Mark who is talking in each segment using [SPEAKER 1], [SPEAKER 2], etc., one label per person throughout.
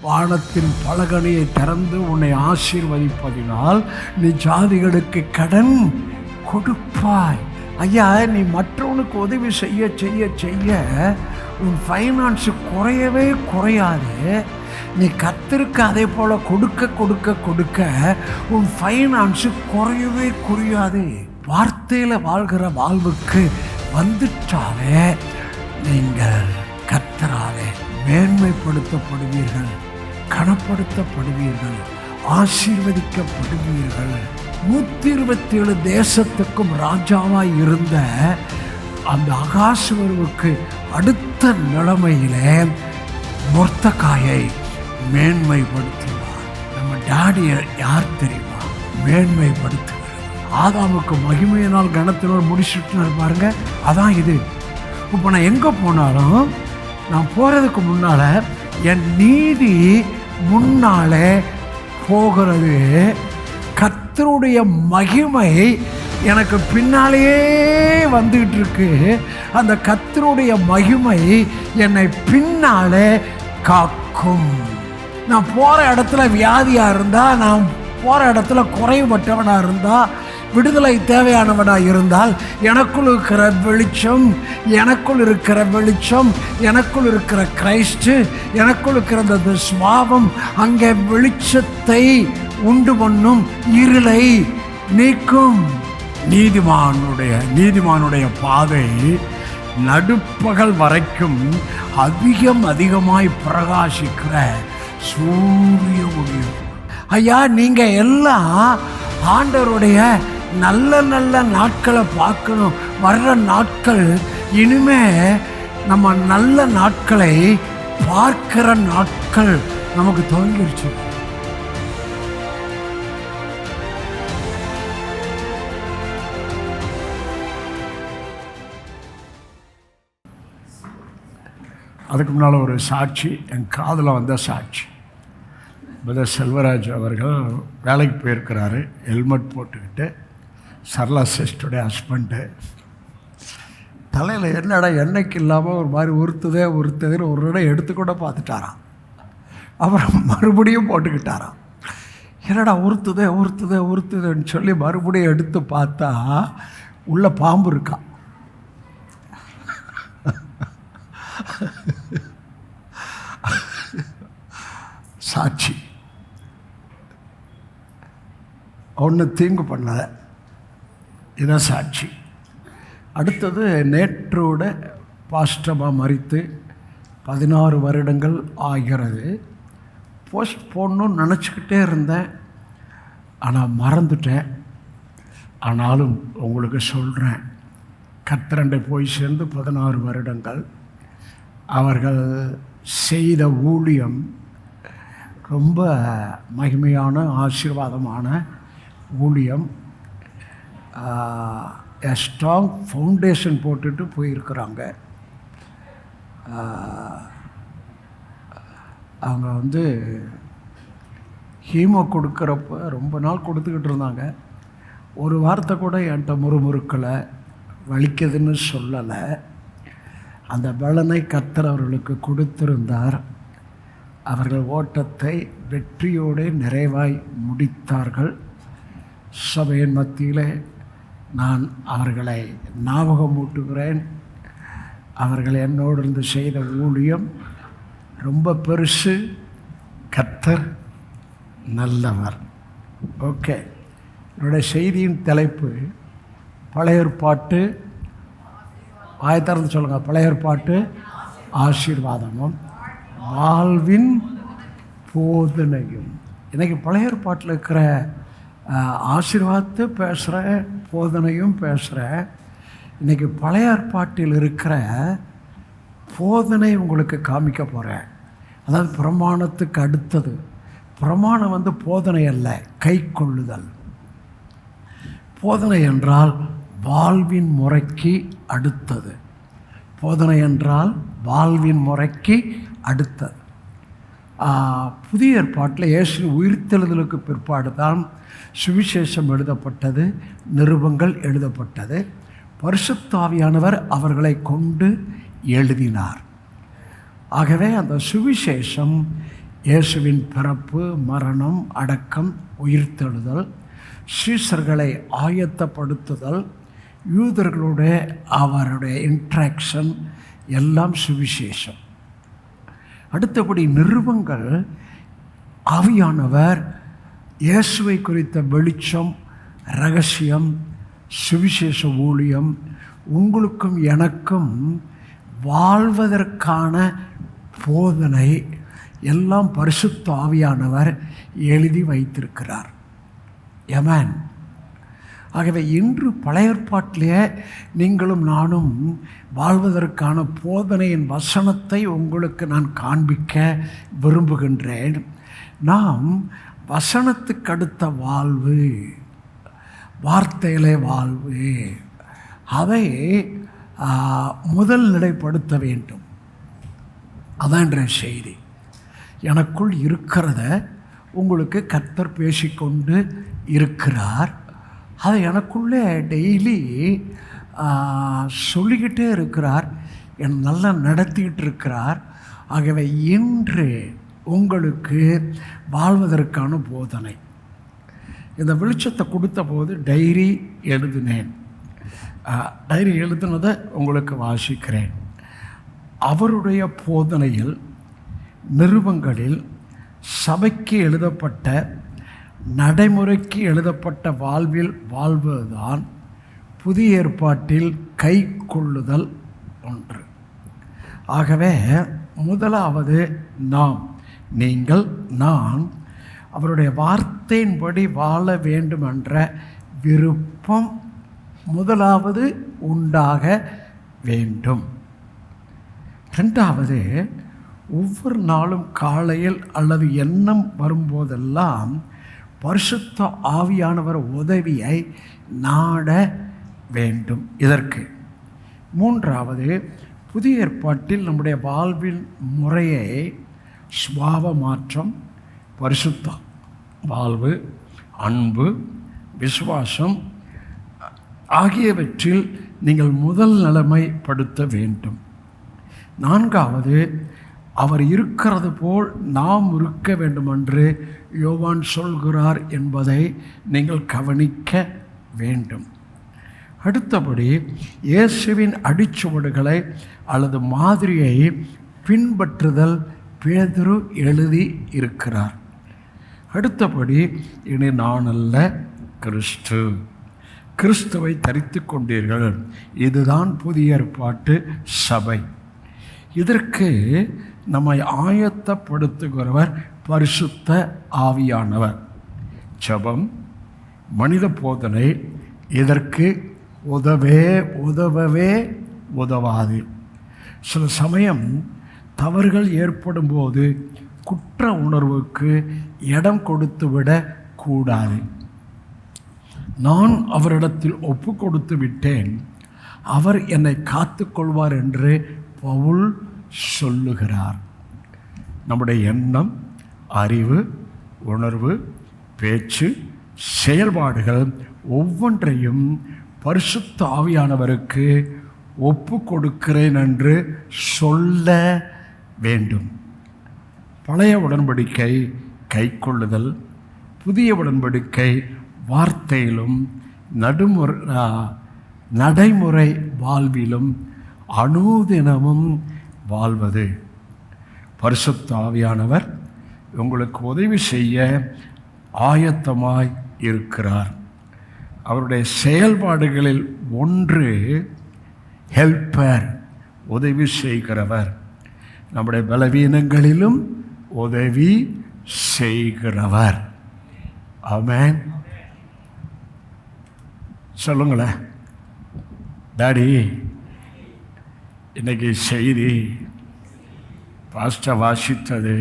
[SPEAKER 1] வானத்தின் பலகணியை திறந்து உன்னை ஆசீர்வதிப்பதினால் நீ ஜாதிகளுக்கு கடன் கொடுப்பாய். ஐயா, நீ மற்றவனுக்கு உதவி செய்ய செய்ய செய்ய உன் ஃபைனான்ஸு குறையவே குறையாது. நீ கர்த்தருக்கு அதே போல் கொடுக்க கொடுக்க கொடுக்க உன் ஃபைனான்ஸு குறையவே குறையாது. வார்த்தையில் வாழ்கிற வாழ்வுக்கு வந்துட்டாலே நீங்கள் கர்த்தராலே மேன்மைப்படுத்தப்படுவீர்கள், கனப்படுத்தப்படுவீர்கள், ஆசீர்வதிக்கப்படுவீர்கள். 127 தேசத்துக்கும் ராஜாவாய் இருந்த அந்த அகாசுவருவுக்கு அடுத்த நிலைமையிலே மொர்தெகாயை மேன்மைப்படுத்தினார். நம்ம டாடியை யார் தெரியுமா? மேன்மைப்படுத்துவார். ஆதாமுக்கு மகிமையினால் கனத்தினால் முடிச்சுட்டு பாருங்க. அதான் இது. இப்போ நான் எங்கே போனாலும் நான் போகிறதுக்கு முன்னால் என் நீதி முன்னாலே போகிறது. கர்த்தருடைய மகிமை எனக்கு பின்னாலேயே வந்துக்கிட்டு இருக்கு. அந்த கர்த்தருடைய மகிமை என்னை பின்னாலே காக்கும். நான் போகிற இடத்துல வியாதியாக இருந்தால், நான் போகிற இடத்துல குறைபட்டவனாக இருந்தால், விடுதலை தேவையானவனாக இருந்தால், எனக்குள் இருக்கிற வெளிச்சம், எனக்குள் இருக்கிற வெளிச்சம், எனக்குள் இருக்கிற கிறிஸ்து, எனக்குள் இருக்கிற அந்த சுவாபம் அங்கே வெளிச்சத்தை உண்டு பண்ணும், இருளை நீக்கும். நீதிமானுடைய பாதை நடுப்பகல் வரைக்கும் அதிகமாய் பிரகாசிக்கிற சூரிய ஒளி. ஐயா, நீங்கள் எல்லாம் ஆண்டவருடைய நல்ல நல்ல நாட்களை பார்க்கணும். வர்ற நாட்கள் இனிமே நம்ம நல்ல நாட்களை பார்க்கிற நாட்கள் நமக்கு துவங்கிருச்சு. அதுக்கு முன்னால் ஒரு சாட்சி, என் காதில் வந்த சாட்சி. பிரதர் செல்வராஜ் அவர்கள் வேலைக்கு போயிருக்கிறாரு, ஹெல்மெட் போட்டுக்கிட்டு. சரளா சிஸ்டருடைய ஹஸ்பண்டு தலையில் என்னடா எண்ணெய்க்கு இல்லாமல் ஒரு மாதிரி உறுத்துதுன்னு ஒரு இடம் எடுத்துக்கூட பார்த்துட்டாராம். அப்புறம் மறுபடியும் போட்டுக்கிட்டாராம். என்னடா உறுத்துதுன்னு சொல்லி மறுபடியும் எடுத்து பார்த்தா உள்ள பாம்பு இருக்கா. சாட்சி ஒன்று தீங்கு பண்ணல, இதான் சாட்சி. அடுத்தது நேற்றோட பாஸ்டமா மரித்து 16 வருடங்கள் ஆகிறது. போஸ்ட் போடணும்னு நினச்சிக்கிட்டே இருந்தேன், ஆனால் மறந்துட்டேன். ஆனாலும் உங்களுக்கு சொல்கிறேன், கர்த்தரண்டை போய் சேர்ந்து 16 வருடங்கள். அவர்கள் செய்த ஊழியம் ரொம்ப மகிமையான ஆசீர்வாதமான ஊழியம். ஸ்ட்ராங் ஃபவுண்டேஷன் போட்டுட்டு போயிருக்கிறாங்க. அவங்க ஹீமோ கொடுக்குறப்ப ரொம்ப நாள் கொடுத்துக்கிட்டு இருந்தாங்க. ஒரு வார்த்தை கூட என்கிட்ட முறுமுறுக்கலை, வலிக்குதுன்னு சொல்லலை. அந்த பலனை கர்த்தர் அவர்களுக்கு கொடுத்திருந்தார். அவர்கள் ஓட்டத்தை வெற்றியோடு நிறைவாய் முடித்தார்கள். சபையின் மத்தியில் நான் அவர்களை ஞாபகமூட்டுகிறேன். அவர்கள் என்னோடு இருந்து செய்த ஊழியம் ரொம்ப பெருசு. கர்த்தர் நல்லவர். ஓகே, என்னுடைய செய்தியின் தலைப்பு பழைய ஏற்பாட்டு, திறந்து சொல்லுங்கள், பழைய ஏற்பாட்டு ஆசீர்வாதமும் வாழ்வின் போதனையும். இன்றைக்கி பழைய ஏற்பாட்டில் இருக்கிற ஆசீர்வாதத்தை பேசுகிறேன், போதனையும் பேசுகிறேன். இன்றைக்கி பழைய ஏற்பாட்டில் இருக்கிற போதனை உங்களுக்கு காமிக்க போகிறேன். அதாவது பிரமாணத்துக்கு அடுத்தது. பிரமாணம் போதனை அல்ல, கை கொள்ளுதல். போதனை என்றால் வாழ்வின் முறைக்கு அடுத்தது. போதனை என்றால் வாழ்வின் முறைக்கு அடுத்தது. புதிய ஏற்பாட்டில் இயேசு உயிர்த்தெழுதலுக்கு பிற்பாடு தான் சுவிசேஷம் எழுதப்பட்டது, நிருபங்கள் எழுதப்பட்டது. பரிசுத்த ஆவியானவர் அவர்களை கொண்டு எழுதினார். ஆகவே அந்த சுவிசேஷம் இயேசுவின் பிறப்பு, மரணம், அடக்கம், உயிர்த்தெழுதல், சீஷர்களை ஆயத்தப்படுத்துதல், யூதர்களுடைய அவருடைய இன்ட்ராக்ஷன் எல்லாம் சுவிசேஷம். அடுத்தபடி நிருபங்கள் ஆவியானவர் இயேசுவை குறித்த வெளிச்சம், இரகசியம், சுவிசேஷ ஊழியம், உங்களுக்கும் எனக்கும் வாழ்வதற்கான போதனை எல்லாம் பரிசுத்த ஆவியானவர் எழுதி வைத்திருக்கிறார். ஆமென். ஆகவே இன்று பழைய ஏற்பாட்டிலே நீங்களும் நானும் வாழ்வதற்கான போதனையின் வசனத்தை உங்களுக்கு நான் காண்பிக்க விரும்புகின்றேன். நாம் வசனத்துக்கு அடுத்த வாழ்வு, வார்த்தையிலே வாழ்வு, அதை முதல் நிலைப்படுத்த வேண்டும். அதான் செய்தி. எனக்குள் இருக்கிறத உங்களுக்கு கர்த்தர் பேசிக்கொண்டு இருக்கிறார். அதை எனக்குள்ளே டெய்லி சொல்லிக்கிட்டே இருக்கிறார், என் நல்லா நடத்திக்கிட்டு இருக்கிறார். ஆகவே இன்று உங்களுக்கு வாழ்வதற்கான போதனை. இந்த வெளிச்சத்தை கொடுத்த போது டைரி எழுதினேன். டைரி எழுதினதை உங்களுக்கு வாசிக்கிறேன். அவருடைய போதனையில், நிருபங்களில், சபைக்கு எழுதப்பட்ட, நடைமுறைக்கு எழுதப்பட்ட வாழ்வில் வாழ்வதுதான் புதிய ஏற்பாட்டில் கை கொள்ளுதல் ஒன்று. ஆகவே முதலாவது நாம், நீங்கள், நான் அவருடைய வார்த்தையின்படி வாழ வேண்டும் என்ற விருப்பம் முதலாவது உண்டாக வேண்டும். ரெண்டாவது, ஒவ்வொரு நாளும் காலையில் அல்லது எண்ணம் வரும்போதெல்லாம் பரிசுத்த ஆவியானவர் உதவியை நாட வேண்டும். இதற்கு மூன்றாவது, புதிய ஏற்பாட்டில் நம்முடைய வாழ்வின் முறையை, சுபாவ மாற்றம், பரிசுத்த வாழ்வு, அன்பு, விசுவாசம் ஆகியவற்றில் நீங்கள் முதல் நிலைமைப்படுத்த வேண்டும். நான்காவது, அவர் இருக்கிறது போல் நாம் இருக்க வேண்டுமென்று யோவான் சொல்கிறார் என்பதை நீங்கள் கவனிக்க வேண்டும். அடுத்தபடி, இயேசுவின் அடிச்சுவடுகளை அல்லது மாதிரியை பின்பற்றுதல் பேதுரு எழுதி இருக்கிறார். அடுத்தபடி, இனி நான் அல்ல கிறிஸ்து, கிறிஸ்துவை தரித்து கொண்டீர்கள். இதுதான் புதிய ஏற்பாட்டு சபை. இதற்கு நம்மை ஆயத்தப்படுத்துகிறவர் பரிசுத்த ஆவியானவர். ஜெபம், மனித போதனை இதற்கு உதவவே உதவாது. சில சமயம் தவறுகள் ஏற்படும் போது குற்ற உணர்வுக்கு இடம் கொடுத்து விடக்கூடாது. நான் அவரிடத்தில் ஒப்பு கொடுத்து விட்டேன், அவர் என்னை காத்து கொள்வார் என்று பவுல் சொல்லுகிறார். நம்முடைய எண்ணம், அறிவு, உணர்வு, பேச்சு, செயல்பாடுகள் ஒவ்வொன்றையும் பரிசுத்த ஆவியானவருக்கு ஒப்பு கொடுக்கிறேன் என்று சொல்ல வேண்டும். பழைய உடன்படிக்கை கைக்கொள்ளுதல், புதிய உடன்படிக்கை வார்த்தையிலும் நடைமுறை வாழ்விலும் அனுதினமும் வாழ்வது. பரிசுத்த ஆவியானவர் உங்களுக்கு உதவி செய்ய ஆயத்தமாய் இருக்கிறார். அவருடைய செயல்பாடுகளில் ஒன்று ஹெல்ப்பர், உதவி செய்கிறவர். நம்முடைய பலவீனங்களிலும் உதவி செய்கிறவர். ஆமென். சொல்லுங்களேன். டாடி, இன்னைக்கு செய்தி பாஸ்டர் வாசித்தது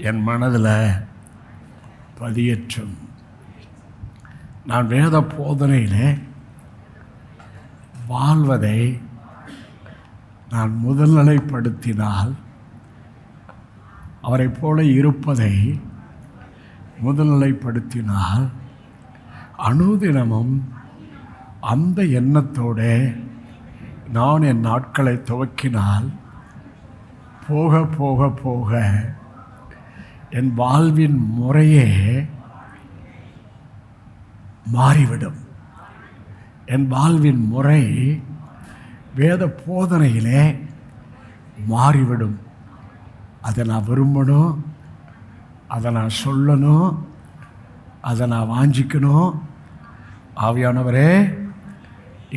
[SPEAKER 1] என் மனதில் பதியற்றும். நான் வேத போதனையில் வாழ்வதை நான் முதல்நிலைப்படுத்தினால், அவரை போல இருப்பதை முதல்நிலைப்படுத்தினால், அனுதினமும் அந்த எண்ணத்தோடு நான் என் நாட்களை துவக்கினால், போக போக போக என் வாழ்வின் முறையே மாறிவிடும். என் வாழ்வின் முறை வேத போதனையிலே மாறிவிடும். அதை நான் விரும்பணும், அதை நான் சொல்லணும், அதை நான் வாஞ்சிக்கணும். ஆவியானவரே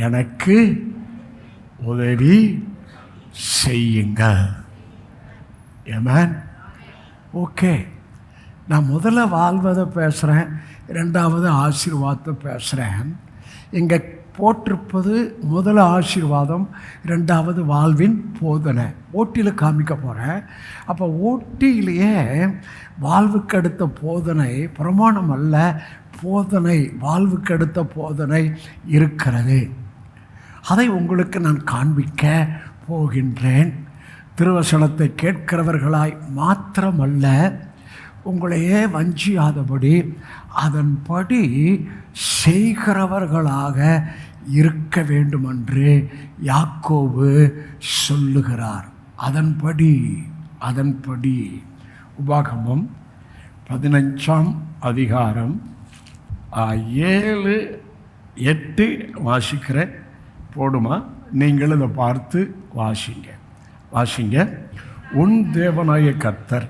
[SPEAKER 1] எனக்கு உதவி செய்யுங்கள். ஆமென். ஓகே, நான் முதல்ல வாழ்வதை பேசுகிறேன், ரெண்டாவது ஆசீர்வாதத்தை பேசுகிறேன். இங்கே போட்டிருப்பது முதல்ல ஆசீர்வாதம், ரெண்டாவது வாழ்வின் போதனை. ஓட்டியில் காமிக்க போகிறேன். அப்போ ஓட்டியிலேயே வாழ்வுக்கு அடுத்த போதனை, பிரமாணம் அல்ல போதனை, வாழ்வுக்கு அடுத்த போதனை இருக்கிறது. அதை உங்களுக்கு நான் காண்பிக்க போகின்றேன். திருவசனத்தை கேட்கிறவர்களாய் மாத்திரமல்ல, உங்களையே வஞ்சியாதபடி அதன்படி செய்கிறவர்களாக இருக்க வேண்டுமென்று யாக்கோபு சொல்லுகிறார். அதன்படி உபாகமம் 15ஆம் அதிகாரம் 7, 8 வாசிக்கிற போடுமா? நீங்களும் இதை பார்த்து வாசிங்க. உன் தேவனாய கர்த்தர்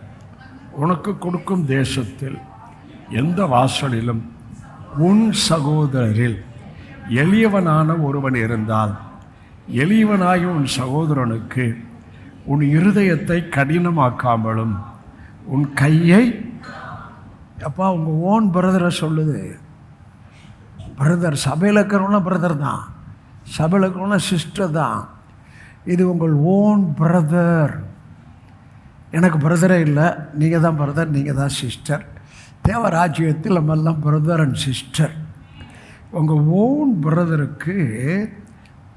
[SPEAKER 1] உனக்கு கொடுக்கும் தேசத்தில் எந்த வாசலிலும் உன் சகோதரரில் எளியவனான ஒருவன் இருந்தால், எளியவனாய உன் சகோதரனுக்கு உன் இருதயத்தை கடினமாக்காமலும் உன் கையை, அப்பா உங்கள் ஓன் பிரதரை சொல்லுது. பிரதர் சபையில் இருக்கிறவனா பிரதர் தான், சபையில் இருக்கிறவனா சிஸ்டர் தான். இது உங்கள் ஓன் பிரதர். எனக்கு பிரதரே இல்லை, நீங்கள் தான் பிரதர், நீங்கள் தான் சிஸ்டர். தேவராஜ்யத்தில் நம்மெல்லாம் பிரதர் அண்ட் சிஸ்டர். உங்கள் ஓன் பிரதருக்கு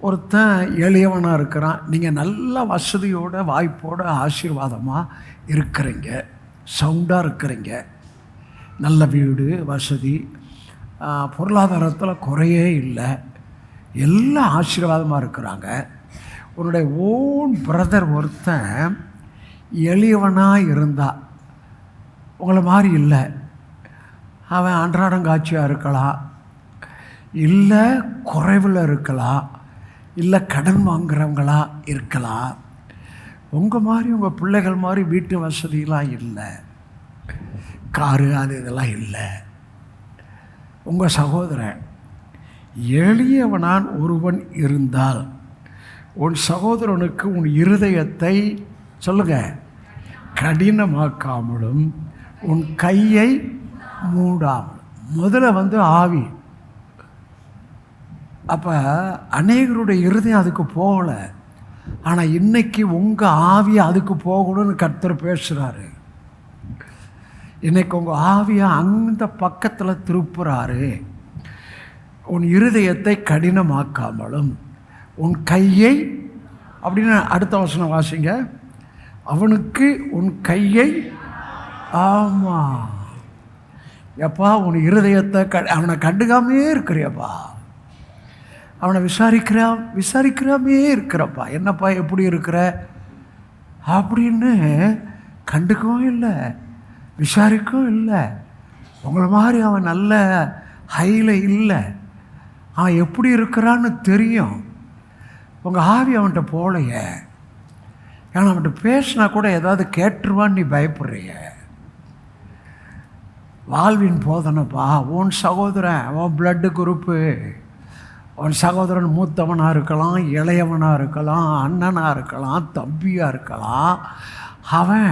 [SPEAKER 1] ஒருத்தன் எளியவனாக இருக்கிறான். நீங்கள் நல்ல வசதியோட வாய்ப்போட ஆசீர்வாதமாக இருக்கிறீங்க, சவுண்டாக இருக்கிறீங்க, நல்ல வீடு வசதி, பொருளாதாரத்தில் குறையே இல்லை, எல்லாம் ஆசீர்வாதமாக இருக்கிறாங்க. உன்னுடைய ஓன் பிரதர் ஒருத்தன் எளியவனாக இருந்தா, உங்களை மாதிரி இல்லை, அவன் அன்றாடங்காட்சியாக இருக்கலாம், இல்லை குறைவில் இருக்கலாம், இல்லை கடன் வாங்குறவங்களா இருக்கலாம். உங்கள் மாதிரி உங்கள் பிள்ளைகள் மாதிரி வீட்டு வசதியெலாம் இல்லை, காரு அது இதெல்லாம் இல்லை. உங்கள் சகோதரன் எளியவனான் ஒருவன் இருந்தால், உன் சகோதரனுக்கு உன் இருதயத்தை சொல்லுங்கள் கடினமாக்காமலும் உன் கையை மூடாமல். முதல்ல ஆவி. அப்போ அநேகருடைய இருதயம் அதுக்கு போகலை. ஆனால் இன்னைக்கு உங்கள் ஆவியை அதுக்கு போகணும்னு கர்த்தர் பேசுகிறாரு. இன்னைக்கு உங்கள் ஆவியை அந்த பக்கத்தில் திருப்புறாரு. உன் இருதயத்தை கடினமாக்காமலும் உன் கையை, அப்படின்னு அடுத்த வசனம் வாசிங்க. அவனுக்கு உன் கையை, ஆமாம் எப்பா உன் இருதயத்தை அவனை கண்டுக்காமே இருக்கிறியப்பா, அவனை விசாரிக்கிறாமே இருக்கிறப்பா, என்னப்பா எப்படி இருக்கிற அப்படின்னு கண்டுக்கவும் இல்லை, விசாரிக்கவும் இல்லை. உங்களை மாதிரி அவன் நல்ல ஹையில் இல்லை, அவன் எப்படி இருக்கிறான்னு தெரியும். உங்கள் ஆவி அவன்கிட்ட போகலையே. ஏன்னா அவன்கிட்ட பேசினா கூட ஏதாவது கேட்டுருவான்னு நீ பயப்படுறிய. வாழ்வின் போதனைப்பா. உன் சகோதரன், உன் பிளட்டு குரூப்பு, உன் சகோதரன் மூத்தவனாக இருக்கலாம், இளையவனாக இருக்கலாம், அண்ணனாக இருக்கலாம், தம்பியாக இருக்கலாம். அவன்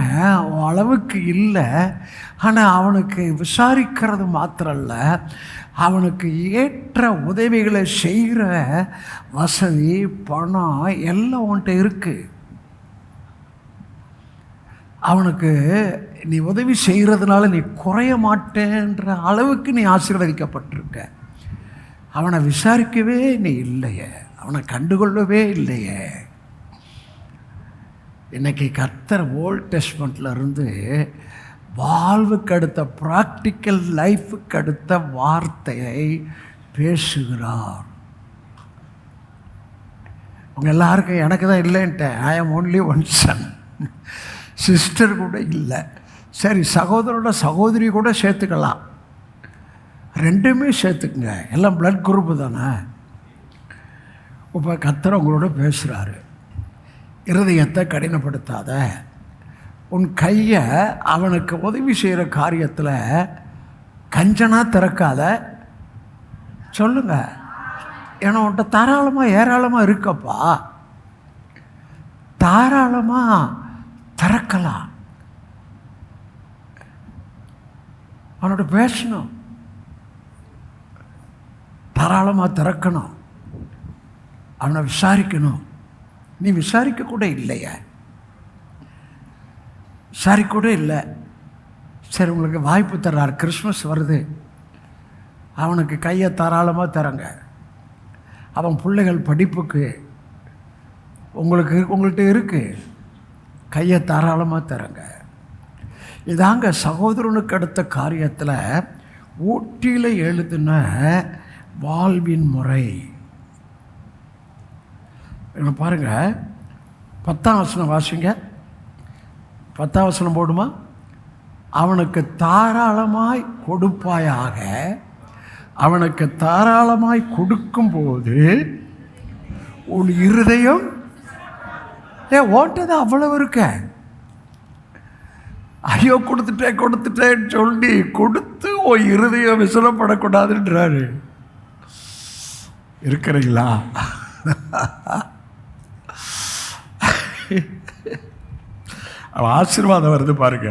[SPEAKER 1] அளவுக்கு இல்லை, ஆனால் அவனுக்கு விசாரிக்கிறது மாத்திரம் இல்லை, அவனுக்கு ஏற்ற உதவிகளை செய்கிற வசதி, பணம் எல்லாம் உன்கிட்ட இருக்குது. அவனுக்கு நீ உதவி செய்கிறதுனால நீ குறைய மாட்டேன்ற அளவுக்கு நீ ஆசீர்வதிக்கப்பட்டிருக்க. அவனை விசாரிக்கவே நீ இல்லையே, அவனை கண்டுகொள்ளவே இல்லையே. இன்றைக்கி கர்த்தர் ஓல்ட் டெஸ்ட்மெண்ட்டில் இருந்து வாழ்வுக்கு அடுத்த ப்ராக்டிக்கல் லைஃபுக்கு அடுத்த வார்த்தையை பேசுகிறார். உங்கள் எல்லாருக்கும் எனக்கு தான் இல்லைன்ட்டேன். ஐ ஆம் ஒன்லி ஒன் சன். சிஸ்டர் கூட இல்லை, சரி, சகோதரோட சகோதரி கூட சேர்த்துக்கலாம், ரெண்டுமே சேர்த்துக்குங்க, எல்லாம் பிளட் குரூப்பு தானே. இப்போ கர்த்தர் உங்களோட பேசுகிறாரு, இருதயத்தை கடினப்படுத்தாத, உன் கையை அவனுக்கு உதவி செய்கிற காரியத்தில் கஞ்சனாக திறக்காத சொல்லுங்க. ஏன்னா உன்கிட்ட தாராளமாக ஏராளமாக இருக்கப்பா, தாராளமாக திறக்கலாம். அவனோட பேசணும், தாராளமாக திறக்கணும், அவனை விசாரிக்கணும். நீ விசாரிக்க கூட இல்லையே, விசாரிக்க கூட இல்லை. சரி, உங்களுக்கு வாய்ப்பு தர்றார், கிறிஸ்மஸ் வருது, அவனுக்கு கையை தாராளமாக தரங்க. அவன் பிள்ளைகள் படிப்புக்கு உங்கள்கிட்ட இருக்குது, கையை தாராளமாக தரங்க. இதாங்க சகோதரனுக்கு அடுத்த காரியத்தில் ஊட்டியில் எழுதின வாழ்வின் முறை. பாருங்கள், 10ஆம் வசனம் வாசிங்க. 10ஆம் வசனம் போடுமா? அவனுக்கு தாராளமாய் கொடுப்பாயாக, அவனுக்கு தாராளமாய் கொடுக்கும்போது உன் இருதயம் ஓட்டது அவ்வளவு இருக்க. ஐயோ கொடுத்துட்டேன்னு சொல்லி கொடுத்து உன் இருதயம் விசலப்படக்கூடாதுன்றாரு. இருக்கிறீங்களா? ஆசீர்வாதம் வருது பாருங்க,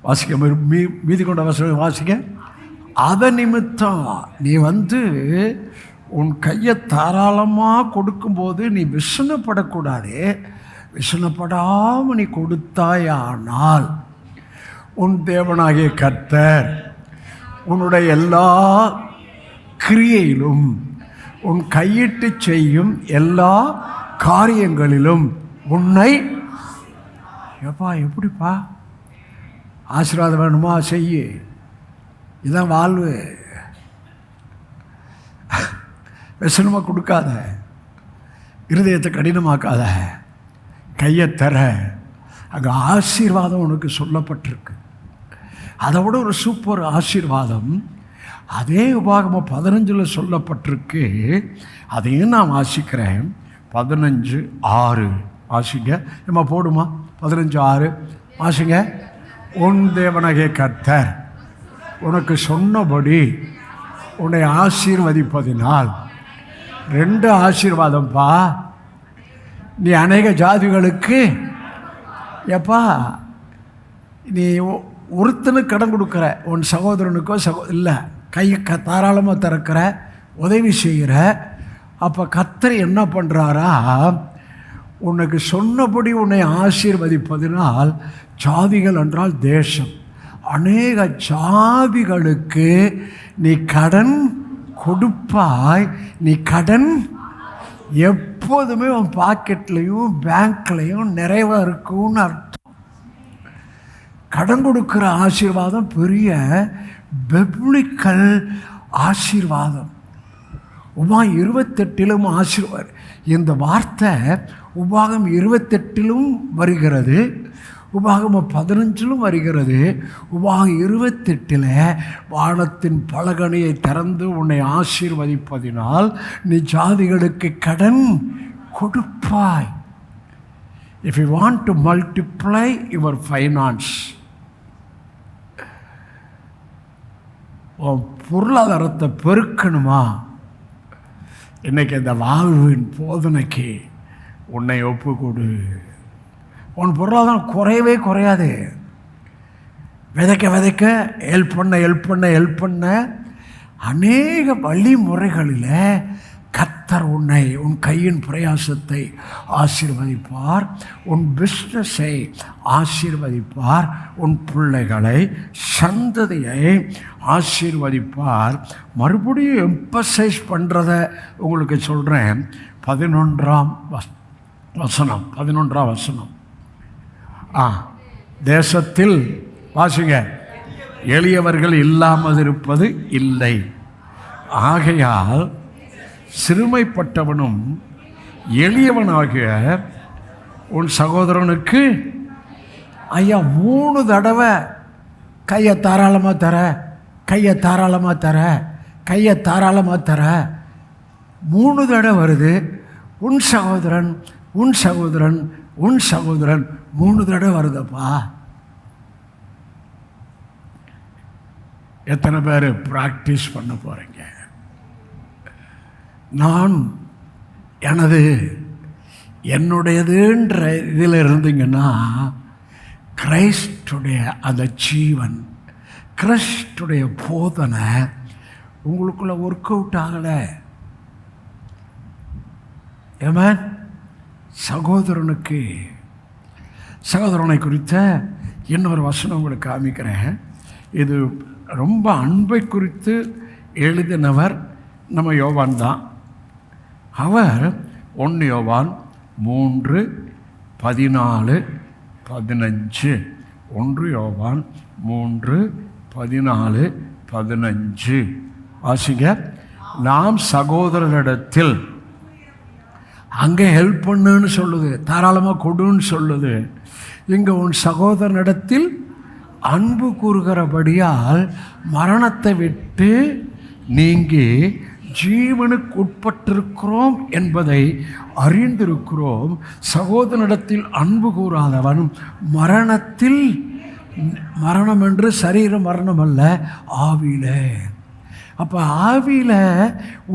[SPEAKER 1] வாசிக்க. மீதி கொண்ட வசனம் வாசிக்க. அதை நிமித்தம் நீ உன் கையை தாராளமாக கொடுக்கும்போது நீ விசனப்படக்கூடாது. விசனப்படாமல் நீ கொடுத்தாயானால் உன் தேவனாகிய கர்த்தர் உன்னுடைய எல்லா கிரியையிலும் உன் கையிட்டு செய்யும் எல்லா காரியங்களிலும் உன்னை. எப்படிப்பா ஆசீர்வாதம் வேணுமா? செய்யு, இதுதான் வாழ்வு. விசனமாக கொடுக்காத, இருதயத்தை கடினமாக்காத, கையை தர. அங்கே ஆசீர்வாதம் உனக்கு சொல்லப்பட்டிருக்கு. அதை விட ஒரு சூப்பர் ஆசீர்வாதம் அதே உபாகமம் 15 சொல்லப்பட்டிருக்கு. அதையும் நான் வாசிக்கிறேன். 15:6 வாசிங்க. நம்ம போடுமா? 15:6 வாசிங்க. உன் தேவனாகிய கர்த்தர் உனக்கு சொன்னபடி உன்னை ஆசீர்வதிப்பதினால். 2 ஆசீர்வாதம்ப்பா. நீ அநேக ஜாதிகளுக்கு எப்பா நீ ஒருத்தனுக்கு கடன் கொடுக்குற, உன் சகோதரனுக்கோ இல்லை, தாராளமாக திறக்கிற, உதவி செய்கிற. அப்போ கர்த்தர் என்ன பண்ணுறாரா? உனக்கு சொன்னபடி உன்னை ஆசீர்வதிப்பதினால். ஜாதிகள் என்றால் தேசம். அநேக ஜாதிகளுக்கு நீ கடன் கொடுப்பாய். நீ கடன் எப்போதுமே உன் பாக்கெட்லேயும் பேங்க்லேயும் நிறைவாக இருக்கும்னு அர்த்தம். கடன் கொடுக்குற ஆசீர்வாதம் பெரிய பிப்ளிக்கல் ஆசீர்வாதம். உபாகம் 28 ஆசீர்வாதம். இந்த வார்த்தை உபாகம் 28 வருகிறது, உபாகம் 15 வருகிறது. உபாகம் 28 வானத்தின் பலகணியை திறந்து உன்னை ஆசீர்வதிப்பதினால் நீ ஜாதிகளுக்கு கடன் கொடுப்பாய். If you want to multiply your finance, பொருளாதாரத்தை பெருக்கணுமா? இன்றைக்கி இந்த வாழ்வின் போதனைக்கு உன்னை ஒப்பு கொடு. உன் பொருளாதாரம் குறையவே குறையாது. விதைக்க ஹெல்ப் பண்ண அநேக வழிமுறைகளில் கர்த்தர் உன்னை, உன் கையின் பிரயாசத்தை ஆசீர்வதிப்பார். உன் பிஸ்னஸை ஆசீர்வதிப்பார். உன் பிள்ளைகளை, சந்ததியை ஆசீர்வதிப்பார். மறுபடியும் எம்பசைஸ் பண்ணுறத உங்களுக்கு சொல்கிறேன். 11ஆம் வசனம். தேசத்தில் வாசிங்க. எளியவர்கள் இல்லாமல் இருப்பது இல்லை. ஆகையால் சிறுமைப்பட்டவனும் எளியவனாகிய உன் சகோதரனுக்கு ஐயா 3 தடவை கையை தாராளமாக தர, கையை தாராளமாக தர, கையை தாராளமாக தர 3 தடவை வருது. உன் சகோதரன், உன் சகோதரன், உன் சகோதரன் 3 தடவை வருதப்பா. எத்தனை பேர் ப்ராக்டிஸ் பண்ண போகிறீங்க? நான் என்னுடையதுன்ற இதில் இருந்தீங்கன்னா கிறிஸ்துடைய அந்த ஜீவன், கிறிஸ்துடைய போதனை உங்களுக்குள்ள ஒர்க் அவுட் ஆகலை. ஆமென். சகோதரனை குறித்த இன்னொரு வசனம் உங்களுக்கு காமிக்கிறேன். இது ரொம்ப அன்பை குறித்து எழுதினவர் நம்ம யோவான் தான். அவர் 1 யோவான் 3:14-15. 1 யோவான் 3:14-15 வாசிங்க. நாம் சகோதரரிடத்தில், அங்கே ஹெல்ப் பண்ணுன்னு சொல்லுது, தாராளமாக கொடுன்னு சொல்லுது. இங்கே உன் சகோதரனிடத்தில் அன்பு கூறுகிறபடியால் மரணத்தை விட்டு நீங்கி ஜீவனுக்கு உட்பட்டிருக்கிறோம் என்பதை அறிந்திருக்கிறோம். சகோதரனிடத்தில் அன்பு கூறாதவன் மரணத்தில், மரணம் என்று சரீர மரணம் அல்ல, ஆவியில. அப்போ ஆவியில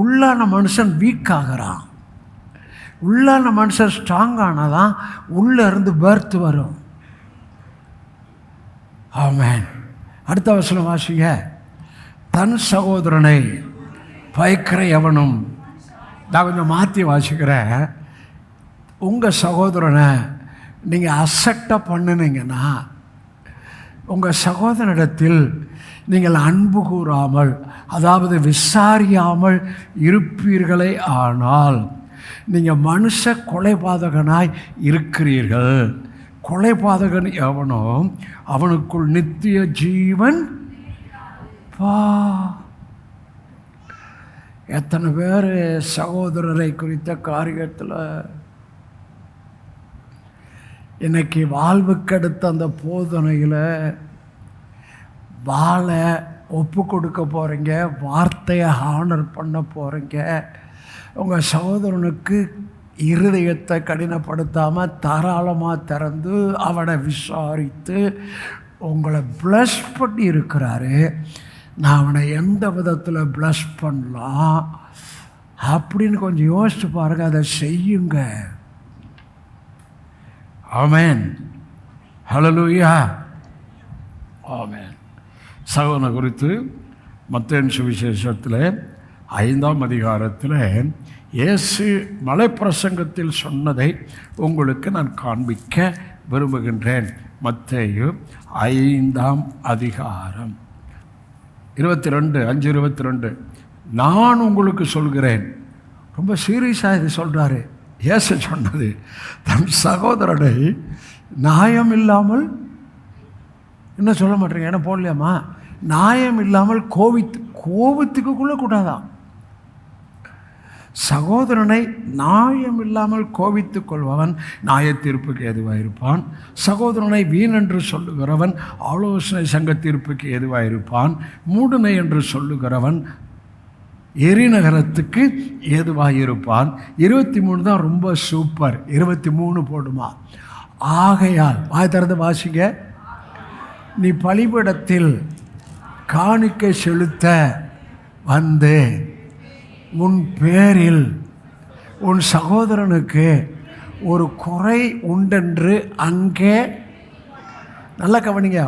[SPEAKER 1] உள்ளான மனுஷன் வீக் ஆகிறான். உள்ளான மனுஷன் ஸ்ட்ராங் ஆனாதான் உள்ளே இருந்து பர்த் வரும். ஆமென். அடுத்த வசனம் வாசிங்க. தன் சகோதரனை பயக்கிற எவனும், நான் கொஞ்சம் மாற்றி வாசிக்கிறேன். உங்கள் சகோதரனை நீங்கள் அசட்டை பண்ணினீங்கன்னா, உங்கள் சகோதரனிடத்தில் நீங்கள் அன்பு கூறாமல், அதாவது விசாரியாமல் இருப்பீர்களே ஆனால் நீங்கள் மனுஷ கொலைபாதகனாய் இருக்கிறீர்கள். கொலைபாதகன் எவனோ அவனுக்குள் நித்திய ஜீவன் பா. எத்தனை பேர் சகோதரரை குறித்த காரியத்தில் இன்னைக்கு வாழ்வுக்கடுத்த அந்த போதனையில் வாழை ஒப்பு கொடுக்க போகிறீங்க, வார்த்தையை ஹானர் பண்ண போகிறீங்க. உங்கள் சகோதரனுக்கு இருதயத்தை கடினப்படுத்தாமல் தாராளமாக திறந்து அவனை விசாரித்து உங்களை ப்ளஸ் பண்ணி இருக்கிறாரு. நான் அவனை எந்த விதத்தில் ப்ளஸ் பண்ணலாம் அப்படின்னு கொஞ்சம் யோசிச்சு பாருங்கள். அதை செய்யுங்க. ஆமென். ஹல்லேலூயா. ஆமென். சகோதரனை குறித்து மத்தேயு சுவிசேஷத்தில் 5ஆம் அதிகாரத்தில் இயேசு மலைப்பிரசங்கத்தில் சொன்னதை உங்களுக்கு நான் காண்பிக்க விரும்புகின்றேன். மத்தேயு 5ஆம் அதிகாரம் 22:5-22. நான் உங்களுக்கு சொல்கிறேன். ரொம்ப சீரியஸாக இது சொல்கிறாரு. இயேசு சொன்னது, தன் சகோதரனை நியாயம் இல்லாமல், என்ன சொல்ல மாட்டேங்க, என்ன போடலையாம்மா, நியாயம் இல்லாமல் கோபத்துக்கு கொள்ளக்கூடாதான். சகோதரனை நியாயம் இல்லாமல் கோபித்துக் கொள்பவன் நியாய தீர்ப்புக்கு ஏதுவாயிருப்பான். சகோதரனை வீண் என்று சொல்லுகிறவன் ஆலோசனை சங்க தீர்ப்புக்கு ஏதுவாயிருப்பான். மூடனை என்று சொல்லுகிறவன் எரிநகரத்துக்கு ஏதுவாயிருப்பான். 23 தான் ரொம்ப சூப்பர். 23 போடுமா? ஆகையால், வாய் திறந்து வாசிங்க. நீ பலிபீடத்தில் காணிக்கை செலுத்த வந்து உன் பேரில் உன் சகோதரனுக்கு ஒரு குறை உண்டென்று அங்கே, நல்லா கவனிங்க,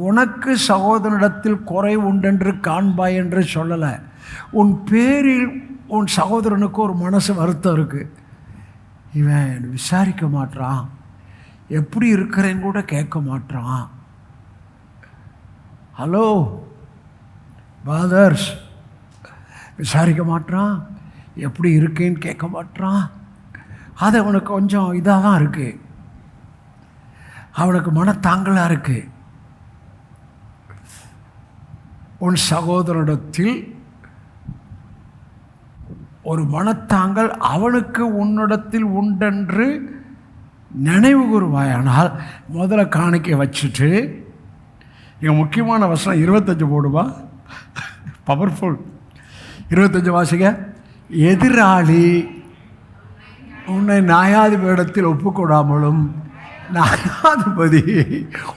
[SPEAKER 1] உனக்கு சகோதரனிடத்தில் குறை உண்டென்று காண்பாய் என்று சொல்லலை. உன் பேரில் உன் சகோதரனுக்கு ஒரு மனசு வருத்தம் இருக்குது. இவன் விசாரிக்க மாட்டான், எப்படி இருக்கிறேன்னு கூட கேட்க மாட்டான். ஹலோ பாதர்ஸ், விசாரிக்க மாட்டான், எப்படி இருக்கேன்னு கேட்க மாட்டான். அது அவனுக்கு கொஞ்சம் இதாக தான் இருக்குது, அவனுக்கு மனத்தாங்கலாக இருக்குது. உன் சகோதரனிடத்தில் ஒரு மனத்தாங்கல் அவனுக்கு உன்னிடத்தில் உண்டென்று நினைவு கூறுவாயானால் முதல்ல காணிக்கை வச்சுட்டு, இங்கே முக்கியமான வசனம் 25 போடுவா, பவர்ஃபுல். 25 வாசிங்க. எதிராளி உன்னை நியாயாதிபதியிடத்தில் ஒப்புக்கொடாமலும் நியாயாதிபதி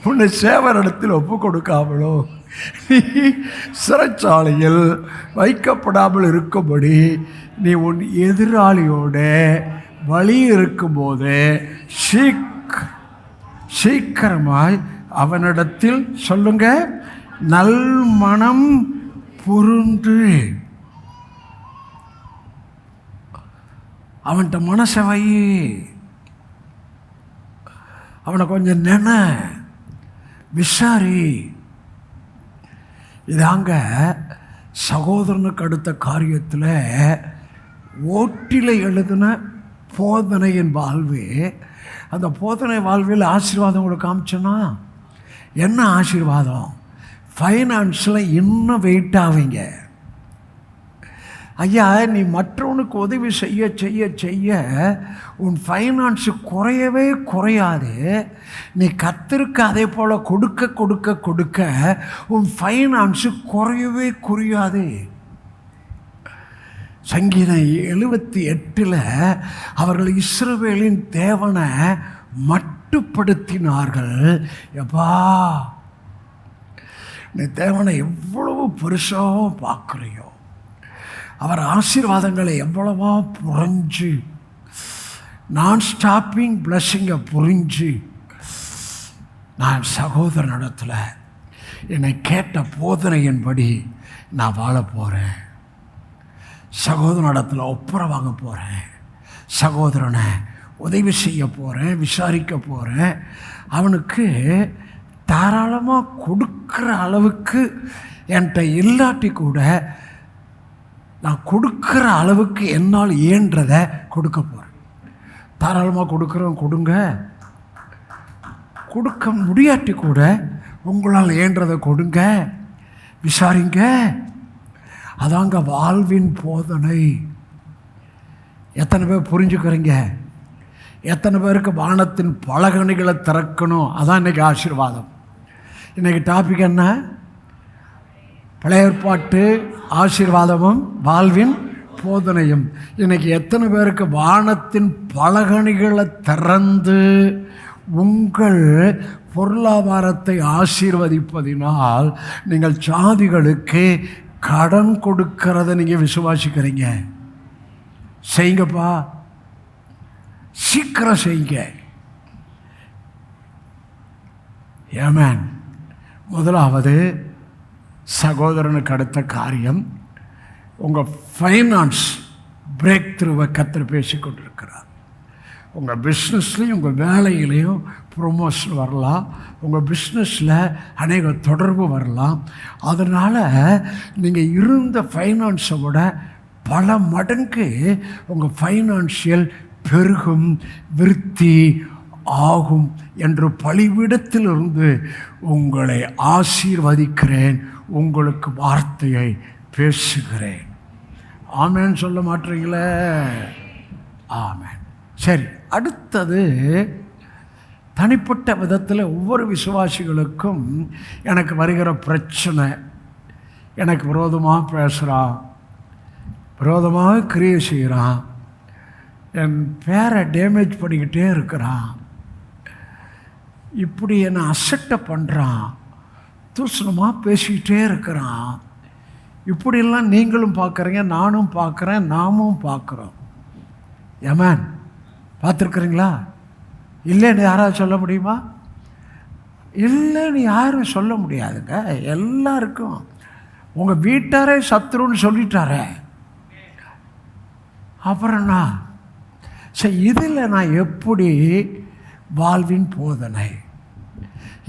[SPEAKER 1] உன்னை சேவரிடத்தில் ஒப்பு கொடுக்காமலும் நீ சிறைச்சாலையில் வைக்கப்படாமல் இருக்கும்படி நீ உன் எதிராளியோட வழி இருக்கும்போது சீக்கிரமாய் அவனிடத்தில் சொல்லுங்க, நல்மனம் பொருந்து. அவன்கிட்ட மனசை வை, அவனை கொஞ்சம் விசாரி. இதாங்க சகோதரனுக்கு அடுத்த காரியத்தில் ஓட்டில் எழுதின போதனையின் வாழ்வு. அந்த போதனை வாழ்வில் ஆசீர்வாதம் உங்களுக்கு காமிச்சோன்னா என்ன ஆசீர்வாதம்? ஃபைனான்ஸில் இன்னும் வெயிட் ஆவீங்க. ஐயா, நீ மற்றவனுக்கு உதவி செய்ய செய்ய செய்ய உன் ஃபைனான்ஸு குறையவே குறையாது. நீ கர்த்தருக்கு அதே போல் கொடுக்க கொடுக்க கொடுக்க உன் ஃபைனான்ஸு குறையவே குறையாது. சங்கீதம் 78 அவர்கள் இஸ்ரவேலின் தேவனை மட்டுப்படுத்தினார்கள். எப்பா, நீ தேவனை எவ்வளவு பெருசாக பார்க்குறியோ, அவர் ஆசீர்வாதங்களை எவ்வளவா புரிஞ்சு, நான் ஸ்டாப்பிங் பிளஸ்ஸிங்கை புரிஞ்சு, நான் சகோதரனிடத்தில் என்னை கேட்ட போதனையின்படி நான் வாழ போகிறேன். சகோதரனிடத்தில் ஒப்புர வாங்க போகிறேன். சகோதரனை உதவி செய்ய போகிறேன், விசாரிக்க போகிறேன். அவனுக்கு தாராளமாக கொடுக்குற அளவுக்கு என்கிட்ட இல்லாட்டி கூட நான் கொடுக்குற அளவுக்கு என்னால் இயன்றதை கொடுக்க போகிறேன். தாராளமாக கொடுக்குறோம், கொடுங்க. கொடுக்க முடியாட்டி கூட உங்களால் இயன்றதை கொடுங்க, விசாரிங்க. அதாங்க வாழ்வின் போதனை. எத்தனை பேர் புரிஞ்சுக்கிறீங்க? எத்தனை பேருக்கு வானத்தின் பலகணிகளை திறக்கணும்? அதான் இன்றைக்கி ஆசீர்வாதம். இன்றைக்கி டாபிக் என்ன? பழைய ஏற்பாட்டு ஆசீர்வாதமும் வாழ்வின் போதனையும். இன்றைக்கி எத்தனை பேருக்கு வானத்தின் பலகணிகளை திறந்து உங்கள் பொருளாதாரத்தை ஆசீர்வதிப்பதினால் நீங்கள் சாதிகளுக்கு கடன் கொடுக்கிறத நீங்கள் விசுவாசிக்கிறீங்க? செய்யுங்கப்பா, சீக்கிரம் செய்யுங்க. ஆமென். முதலாவது சகோதரனுக்கு அடுத்த காரியம், உங்கள் ஃபைனான்ஸ் பிரேக் த்ரூவை கர்த்தர் பேசிக்கொண்டிருக்கிறார். உங்கள் பிஸ்னஸ்லேயும் உங்கள் வேலையிலையும் ப்ரொமோஷன் வரலாம், உங்கள் பிஸ்னஸில் அநேக தொடர்பு வரலாம். அதனால் நீங்கள் இருந்த ஃபைனான்ஸை விட பல மடங்கு உங்கள் ஃபைனான்ஷியல் பெருகும், விருத்தி ஆகும் என்று பலிபீடத்திலிருந்து உங்களை ஆசீர்வதிக்கிறேன், உங்களுக்கு வார்த்தையை பேசுகிறேன். ஆமேன் சொல்ல மாட்டீங்களே? ஆமேன். சரி, அடுத்தது தனிப்பட்ட விதத்தில் ஒவ்வொரு விசுவாசிகளுக்கும் எனக்கு வருகிற பிரச்சனை, எனக்கு விரோதமாக பேசுகிறான், விரோதமாக கிரியை செய்கிறான், என் பேரை டேமேஜ் பண்ணிக்கிட்டே இருக்கிறான், இப்படி என்னை அசட்டை பண்ணுறான், தூசணமாக பேசிக்கிட்டே இருக்கிறான். இப்படியெல்லாம் நீங்களும் பார்க்குறீங்க, நானும் பார்க்குறேன், நாமும் பார்க்குறோம். ஏமேன், பார்த்துருக்குறீங்களா? இல்லைன்னு யாராவது சொல்ல முடியுமா? இல்லைன்னு யாரும் சொல்ல முடியாதுங்க. எல்லாருக்கும் உங்கள் வீட்டாரே சத்ருன்னு சொல்லிட்டாரே, அப்புறம்னா சரி, இதில் நான் எப்படி வாழ்வின் போதனை,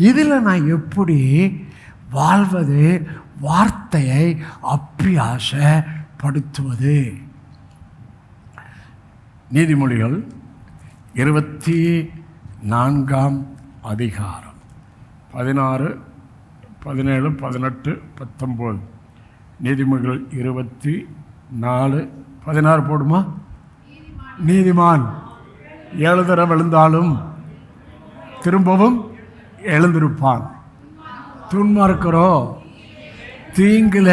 [SPEAKER 1] இதில் நான் எப்படி வாழ்வது, வார்த்தையை அப்பியாசப்படுத்துவது? நீதிமொழிகள் 24ஆம் அதிகாரம் 16, 17, 18, 19. நீதிமொழிகள் 24, 16 போடுமா? நீதிமான் 7 தடவை விழுந்தாலும் திரும்பவும் எழுந்திருப்பான். துன்மார்க்கரோ தீங்குல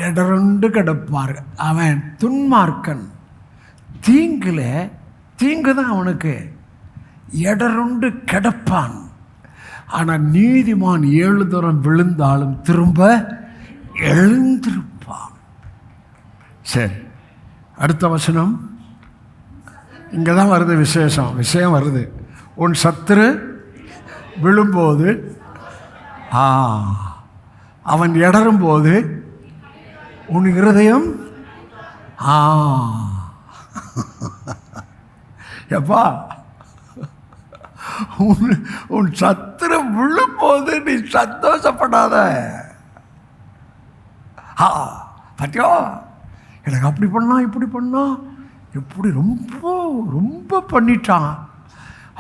[SPEAKER 1] இடருண்டு கிடப்பார். அவன் துன்மார்க்கன் தீங்குல, தீங்கு தான் அவனுக்கு, இடருண்டு கிடப்பான். ஆனால் நீதிமான் 7 தரம் விழுந்தாலும் திரும்ப எழுந்திருப்பான். சரி, அடுத்த வசனம் இங்கே தான் வருது. விஷயம் வருது. உன் சத்துரு விழும்போது, அவன் இடரும்போது உன் இருதயம் எப்பா, உன் சத்துரு விழும்போது நீ சந்தோஷப்படாத. பத்தியோ எனக்கு அப்படி பண்ணா இப்படி பண்ணா எப்படி ரொம்ப ரொம்ப பண்ணிட்டான்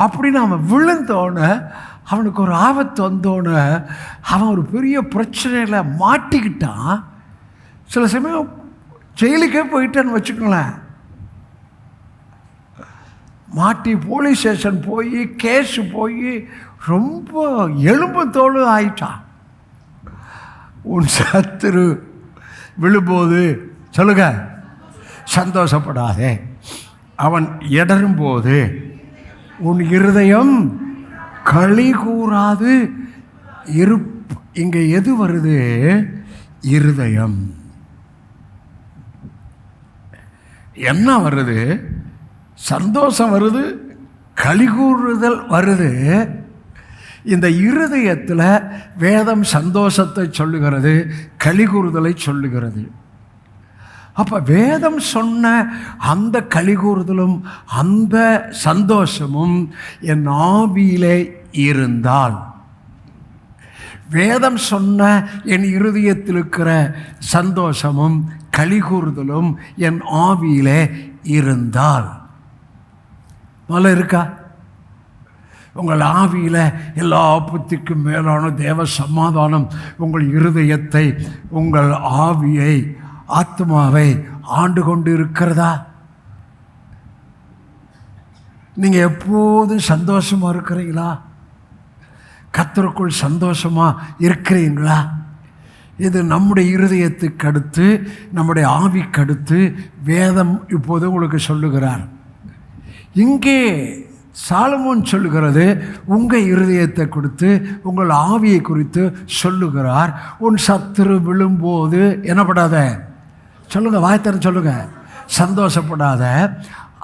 [SPEAKER 1] அப்படின்னு அவன் விழுந்தோன்னு, அவனுக்கு ஒரு ஆபத்து வந்தோன்னு, அவன் ஒரு பெரிய பிரச்சனையில் மாட்டிக்கிட்டான். சில சமயம் ஜெயிலுக்கே போயிட்டான்னு வச்சுக்கோங்களேன். மாட்டி போலீஸ் ஸ்டேஷன் போய் கேஸ் போய் ரொம்ப எலும்பு தோல் ஆயிட்டான். உன் சத்துரு விழும்போது சொல்லுங்க சந்தோஷப்படாதே. அவன் இடரும்போது உன் இருதயம் களி கூறாது இங்கே எது வருது? இருதயம். என்ன வருது? சந்தோஷம் வருது, களி கூறுதல் வருது. இந்த இருதயத்தில் வேதம் சந்தோஷத்தை சொல்லுகிறது, களி கூறுதலை சொல்லுகிறது. அப்போ வேதம் சொன்ன அந்த களி கூறுதலும் அந்த சந்தோஷமும் என் ஆவியிலே இருந்தால், வேதம் சொன்ன என் இருதயத்தில் இருக்கிற சந்தோஷமும் களி கூறுதலும் என் ஆவியிலே இருந்தால், முதல்ல இருக்கா? உங்கள் ஆவியில் எல்லா புத்திக்கும் மேலான தேவ சமாதானம் உங்கள் இருதயத்தை, உங்கள் ஆவியை, ஆத்மாவை ஆண்டு கொண்டு இருக்கிறதா? நீங்கள் எப்போதும் சந்தோஷமாக இருக்கிறீங்களா? கர்த்தருக்குள் சந்தோஷமாக இருக்கிறீங்களா? இது நம்முடைய இருதயத்துக்கு அடுத்து, நம்முடைய ஆவிக்கு அடுத்து வேதம் இப்போது உங்களுக்கு சொல்லுகிறார். இங்கே சாலமோன் சொல்லுகிறது, உங்கள் இருதயத்தை கொடுத்து உங்கள் ஆவியை குறித்து சொல்லுகிறார். உன் சத்துரு விழும்போது என்னப்படாத, சொல்லுங்க, வாய்த்தர சொல்லுங்க, சந்தோஷப்படாத.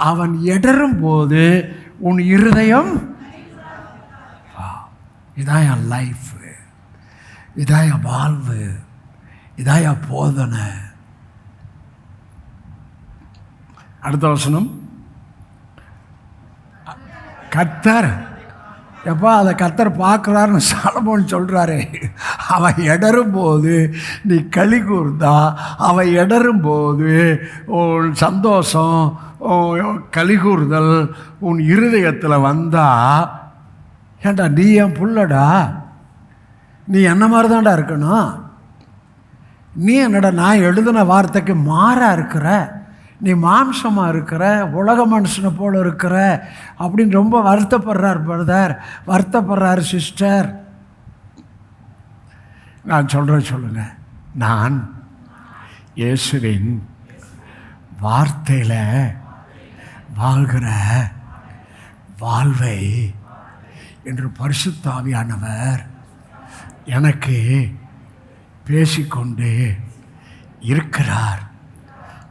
[SPEAKER 1] அவன் இடரும் போது உன் இருதயம், இதான் என் லைஃப், இதான் என் வாழ்வு, இதான் என் போதனை. அடுத்த வசனம், கர்த்தர் எப்பா அதை கர்த்தர் பார்க்குறாருன்னு சாலமோன் சொல்கிறாரு. அவன் இடரும்போது நீ களி கூர்ந்தா, அவன் இடரும்போது உன் சந்தோஷம், களி கூறுதல் உன் இருதயத்தில் வந்தா, ஏண்டா நீ என் புள்ளடா, நீ என்ன மாதிரி தான்டா இருக்கணும். நீ என்னடா நான் எழுதின வார்த்தைக்கு மாறாக இருக்கிற, நீ மாம்சமாக இருக்கிற, உலக மனுஷனை போல் இருக்கிற அப்படின்னு ரொம்ப வருத்தப்படுறார் பிரதர், வருத்தப்படுறாரு சிஸ்டர். நான் சொல்கிறேன், சொல்லுங்க, நான் இயேசுவின் வார்த்தையில் வாழ்கிற வாழ்வை என்று பரிசுத்த ஆவியானவர் எனக்கு பேசிக்கொண்டு இருக்கிறார்.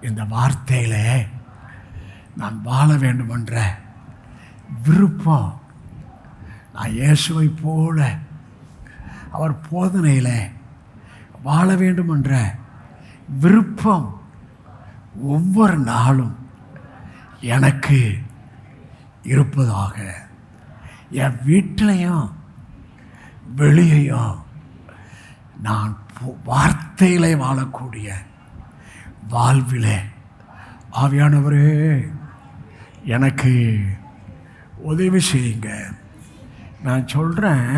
[SPEAKER 1] இந்த வார்த்தையில் நான் வாழ வேண்டுமென்ற விருப்பம், நான் இயேசுவை போல அவர் போதனையில் வாழ வேண்டுமென்ற விருப்பம் ஒவ்வொரு நாளும் எனக்கு இருப்பதாக. என் வீட்டிலையும் வெளியையும் நான் வார்த்தையிலே வாழக்கூடிய வாழ்விலே ஆவியானவரே எனக்கு உதவி செய்யுங்க. நான் சொல்கிறேன்,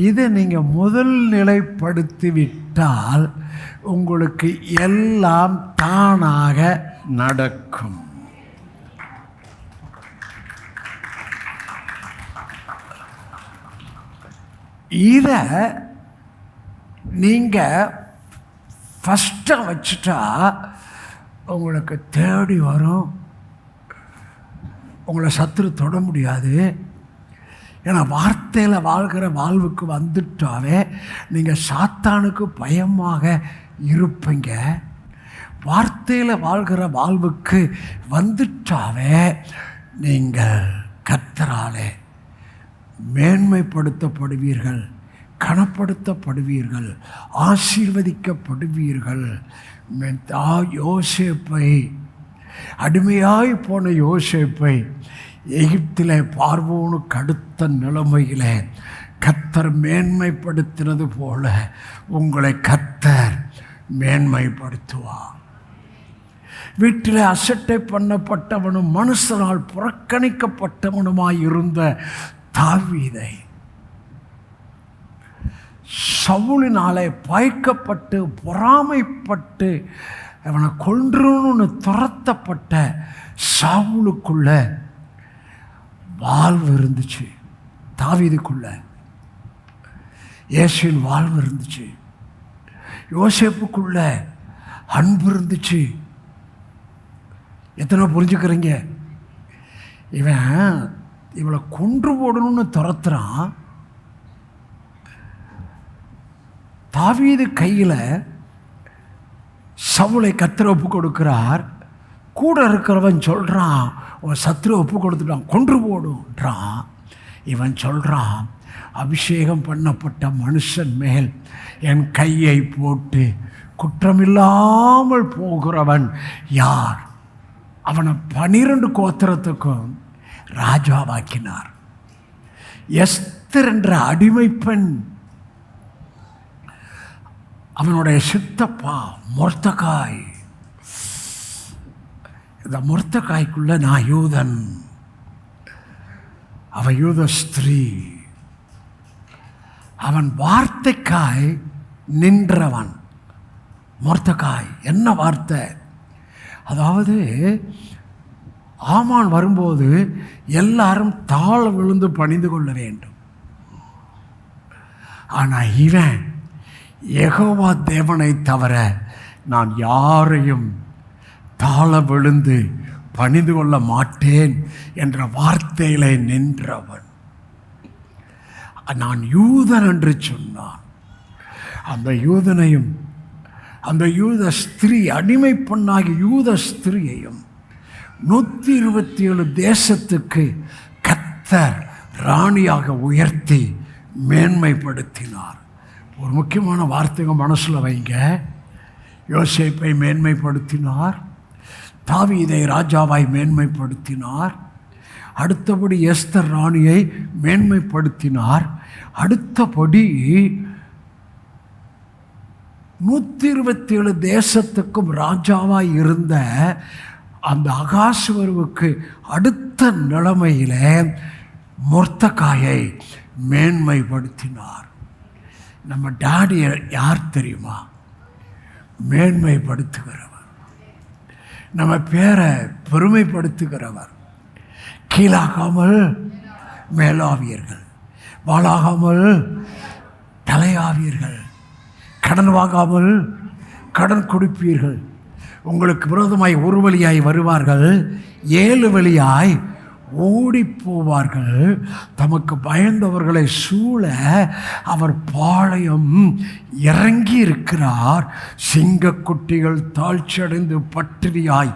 [SPEAKER 1] இதை நீங்கள் முதல் நிலைப்படுத்தி விட்டால் உங்களுக்கு எல்லாம் தானாக நடக்கும். இதை நீங்கள் ஃபஸ்ட்டாக வச்சுட்டா உங்களுக்கு தேடி வரும், உங்களை சத்துரு தொட முடியாது. ஏன்னா வார்த்தையில் வாழ்கிற வாழ்வுக்கு வந்துட்டாவே நீங்கள் சாத்தானுக்கு பயமாக இருப்பீங்க. வார்த்தையில் வாழ்கிற வாழ்வுக்கு வந்துட்டாவே நீங்கள் கர்த்தராலே மேன்மைப்படுத்தப்படுவீர்கள், கனப்படுத்தப்படுவீர்கள், ஆசீர்வதிக்கப்படுவீர்கள். யோசேப்பை, அடிமையாய் போன யோசேப்பை எகிப்திலே பார்வோனுக்கு அடுத்த நிலைமையிலே கர்த்தர் மேன்மைப்படுத்தினது போல உங்களை கர்த்தர் மேன்மைப்படுத்துவார். வீட்டில் அசட்டை பண்ணப்பட்டவனும் மனுஷனால் புறக்கணிக்கப்பட்டவனுமாய் இருந்த தாவீதை சவுலினாலே பயக்கப்பட்டு பொறாமைப்பட்டு அவனை கொன்றுன்னு துரத்தப்பட்ட சவுலுக்குள்ள வாழ்வு இருந்துச்சு, தாவீதுக்குள்ள இயேசுவின் வாழ்வு இருந்துச்சு, யோசேப்புக்குள்ள அன்பு இருந்துச்சு. எத்தனை புரிஞ்சுக்கிறீங்க? இவளை கொன்று போடணும்னு துரத்துறான். தாவீது கையில் சவுலை கர்த்தர் ஒப்பு கொடுக்கிறார். கூட இருக்கிறவன் சொல்கிறான், உன் சத்துரு ஒப்பு கொடுத்துட்டான், கொன்று போடுன்றான். இவன் சொல்கிறான், அபிஷேகம் பண்ணப்பட்ட மனுஷன் மேல் என் கையை போட்டு குற்றமில்லாமல் போகிறவன் யார்? அவனை 12 கோத்திரத்துக்கும் ராஜாவாக்கினார். எஸ்தர் என்ற அடிமை பெண், அவனுடைய சித்தப்பா மொர்தெகாய். இந்த மொர்தெகாய்க்குள்ள நான் யூதன், அவன் யூத ஸ்திரீ. அவன் வார்த்தைக்காய் நின்றவன். மொர்தெகாய் என்ன வார்த்தை? அதாவது ஆமான் வரும்போது எல்லாரும் தாழ விழுந்து பணிந்து கொள்ள வேண்டும். ஆனால் இவன் யெகோவா தேவனை தவிர நான் யாரையும் தாழ விழுந்து பணிந்து கொள்ள மாட்டேன் என்ற வார்த்தையிலே நின்றவன். நான் யூதன் என்று சொன்னான். அந்த யூதனையும் அந்த யூத ஸ்திரீ, அடிமை பெண்ணாகி யூத ஸ்திரீயையும் 127 தேசத்துக்கு கர்த்தர் ராணியாக உயர்த்தி மேன்மைப்படுத்தினார். ஒரு முக்கியமான வார்த்தைங்க மனசில் வைங்க. யோசேப்பை மேன்மைப்படுத்தினார், தாவீதை ராஜாவாய் மேன்மைப்படுத்தினார், அடுத்தபடி எஸ்தர் ராணியை மேன்மைப்படுத்தினார், அடுத்தபடி 127 தேசத்துக்கும் ராஜாவாய் இருந்த அந்த அகாசுவருவுக்கு அடுத்த நிலைமையிலே மொர்தெகாயை மேன்மைப்படுத்தினார். நம்ம டாடி யார் தெரியுமா? மேன்மைப்படுத்துகிறவர், நம்ம பேரை பெருமைப்படுத்துகிறவர். கீழாகாமல் மேலாவியர்கள், வாழாகாமல் தலையாவியர்கள், கடன் வாங்காமல் கடன் கொடுப்பீர்கள். உங்களுக்கு விரோதமாய் ஒரு வழியாய் வருவார்கள், 7 வழியாய் ஓடி போவார்கள். தமக்கு பயந்தவர்களை சூழ அவர் பாளையம் இறங்கி இருக்கிறார். சிங்கக்குட்டிகள் தாழ்ச்சியடைந்து பட்டினியாய்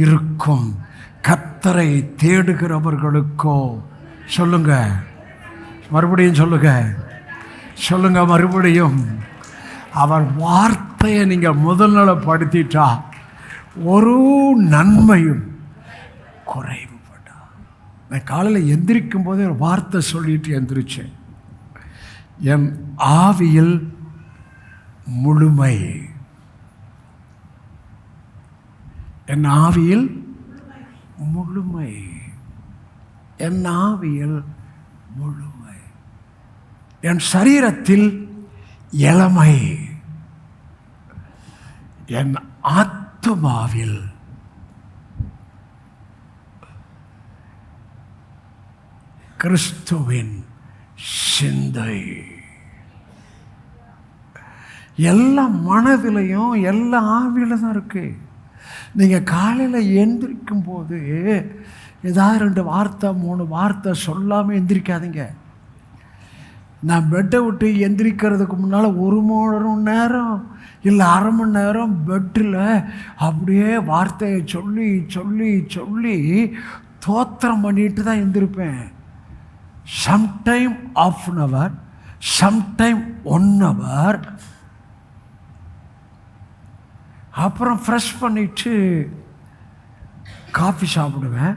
[SPEAKER 1] இருக்கும். கர்த்தரை தேடுகிறவர்களுக்கோ, சொல்லுங்க மறுபடியும், சொல்லுங்க மறுபடியும், அவர் வார்த்தையை நீங்கள் முதல்நிலைப்படுத்திட்டா ஒரு நன்மையும் குறைவுபட்டா. நான் காலையில் எந்திரிக்கும் போதே ஒரு வார்த்தை சொல்லிட்டு எந்திரிச்சேன். என் ஆவியில் முழுமை, என் ஆவியில் முழுமை, என் ஆவியில் முழுமை, என் சரீரத்தில் இளமை, என் ஆத்துமாவில் கிறிஸ்துவின் சிந்தை. எல்லாம் மனதிலையும் எல்லாம் ஆவியில் தான் இருக்குது. நீங்கள் காலையில் எந்திரிக்கும் போது ஏதாவது 2 வார்த்தை 3 வார்த்தை சொல்லாமல் எந்திரிக்காதீங்க. நான் பெட்டை விட்டு எந்திரிக்கிறதுக்கு முன்னால் 1 மணி நேரம் இல்லை அரை மணி நேரம் பெட்டில் அப்படியே வார்த்தையை சொல்லி சொல்லி சொல்லி தோத்திரம் பண்ணிட்டு தான் எந்திரிப்பேன். Sometime ½ an hour, sometime 1 hour. அப்புறம் ஃப்ரெஷ் பண்ணிவிட்டு காஃபி சாப்பிடுவேன்.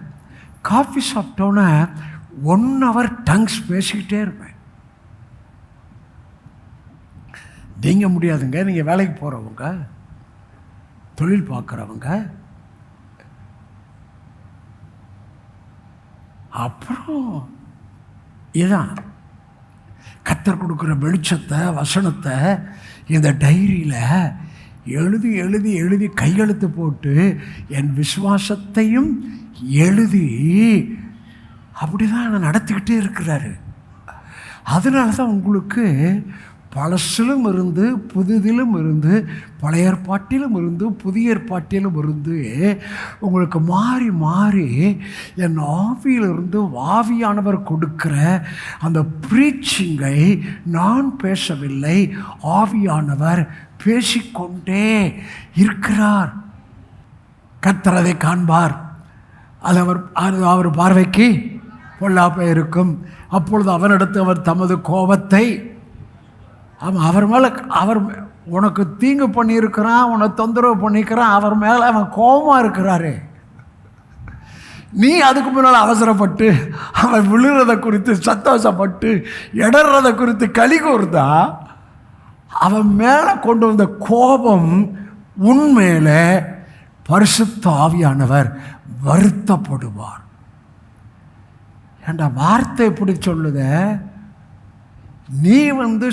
[SPEAKER 1] காஃபி சாப்பிட்டோன்னே 1 hour டங்ஸ் பேசிக்கிட்டே இருப்பேன். நீங்கள் முடியாதுங்க, நீங்கள் வேலைக்கு போகிறவங்க, தொழில் பார்க்குறவங்க. அப்புறம் இதான் கர்த்தர் கொடுக்குற வெளிச்சத்தை வசனத்தை இந்த டைரியில் எழுதி எழுதி எழுதி கையெழுத்து போட்டு என் விசுவாசத்தையும் எழுதி அப்படி தான் நடத்திக்கிட்டே இருக்கிறாரு. அதனால தான் உங்களுக்கு பழசிலும் இருந்து புதிதிலும் இருந்து பழைய ஏற்பாட்டிலும் இருந்து புதிய ஏற்பாட்டிலும் இருந்து உங்களுக்கு மாறி மாறி என் ஆவியிலிருந்து ஆவியானவர் கொடுக்கிற அந்த ப்ரீச்சிங்கை நான் பேசவில்லை, ஆவியானவர் பேசிக்கொண்டே இருக்கிறார். கர்த்தர் அதை காண்பார், அது அவர் பார்வைக்கு பொல்லாப்ப இருக்கும். அப்பொழுது அவனிடத்து அவர் தமது கோபத்தை அவர் மேலே அவர் உனக்கு தீங்கு பண்ணியிருக்கிறான், உன்னை தொந்தரவு பண்ணிக்கிறான், அவர் மேலே அவன் கோபமாக இருக்கிறாரு. நீ அதுக்கு முன்னால் அவசரப்பட்டு அவன் விழுறதை குறித்து சந்தோஷப்பட்டு இடறதை குறித்து களி கூர்ந்தா அவன் மேலே கொண்டு வந்த கோபம் உண்மையிலே பரிசுத்த ஆவியானவர் வருத்தப்படுவார். ஏண்டா வார்த்தை எப்படி சொல்லுத? நீ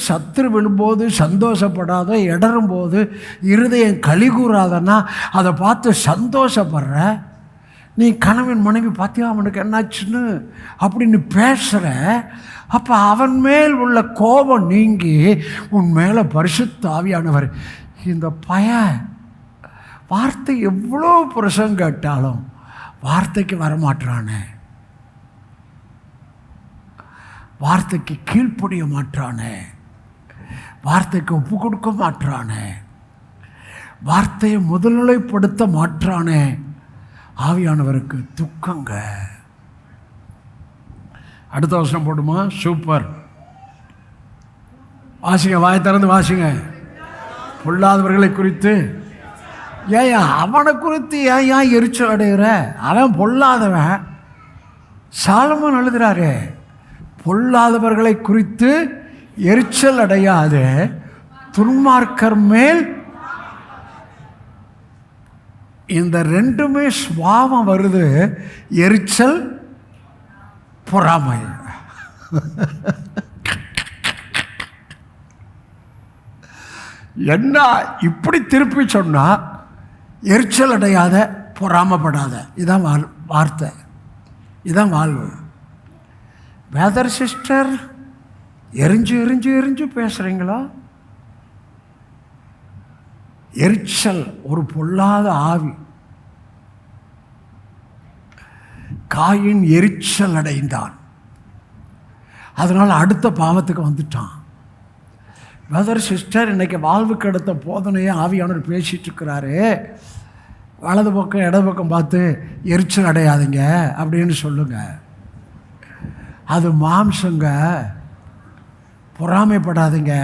[SPEAKER 1] சத்துரு விழும்போது சந்தோஷப்படாத, இடரும்போது இருதயம் களி கூறாதன்னா அதை பார்த்து சந்தோஷப்படுற. நீ கணவன் மனைவி பார்த்தியா அவனுக்கு என்னாச்சுன்னு அப்படின்னு பேசுகிற. அப்போ அவன் மேல் உள்ள கோபம் நீங்கி உன் மேலே பரிசுத்த ஆவியானவர் இந்த வார்த்தை எவ்வளோ புருஷன் கேட்டாலும் வார்த்தைக்கு வரமாட்டானே, வார்த்தைக்கு கீழ்ப்படிய மாட்டானே, வார்த்தைக்கு ஒப்பு கொடுக்க மாட்டானே, வார்த்தையை முதல்நிலைப்படுத்த மாட்டானே, ஆவியானவருக்கு துக்கங்க. அடுத்த வருஷம் போடுமா? சூப்பர். வாசிங்க, வாய் திறந்து வாசிங்க. பொல்லாதவர்களை குறித்து ஏன் அவனை குறித்து ஏன் எரிச்சல் அடைகிற? அவன் பொல்லாதவன். சாலமோன் எழுதுறாரு, பொல்லாதவர்களை குறித்து எரிச்சல் அடையாத துன்மார்க்கர் மேல். இந்த ரெண்டுமே சுபாவம் வருது, எரிச்சல் பொறாமை. என்ன இப்படி திருப்பி சொன்னா, எரிச்சல் அடையாத பொறாமப்படாத, இதான் வார்த்தை, இதான் வாழ்வு. வேதர் சிஸ்டர், எரிஞ்சு எரிஞ்சு எரிஞ்சு பேசுகிறீங்களா? எரிச்சல் ஒரு பொல்லாத ஆவி. காயின் எரிச்சல் அடைந்தான், அதனால் அடுத்த பாவத்துக்கு வந்துட்டான். வேதர் சிஸ்டர், இன்றைக்கி வாழ்வுக்கு அடுத்த போதனையை ஆவியானவர் பேசிகிட்டு இருக்கிறாரு. வலது பக்கம் இடது பக்கம் பார்த்து எரிச்சல் அடையாதீங்க அப்படின்னு சொல்லுங்கள். அது மாம்சங்க, பொறாமைப்படாதீங்க.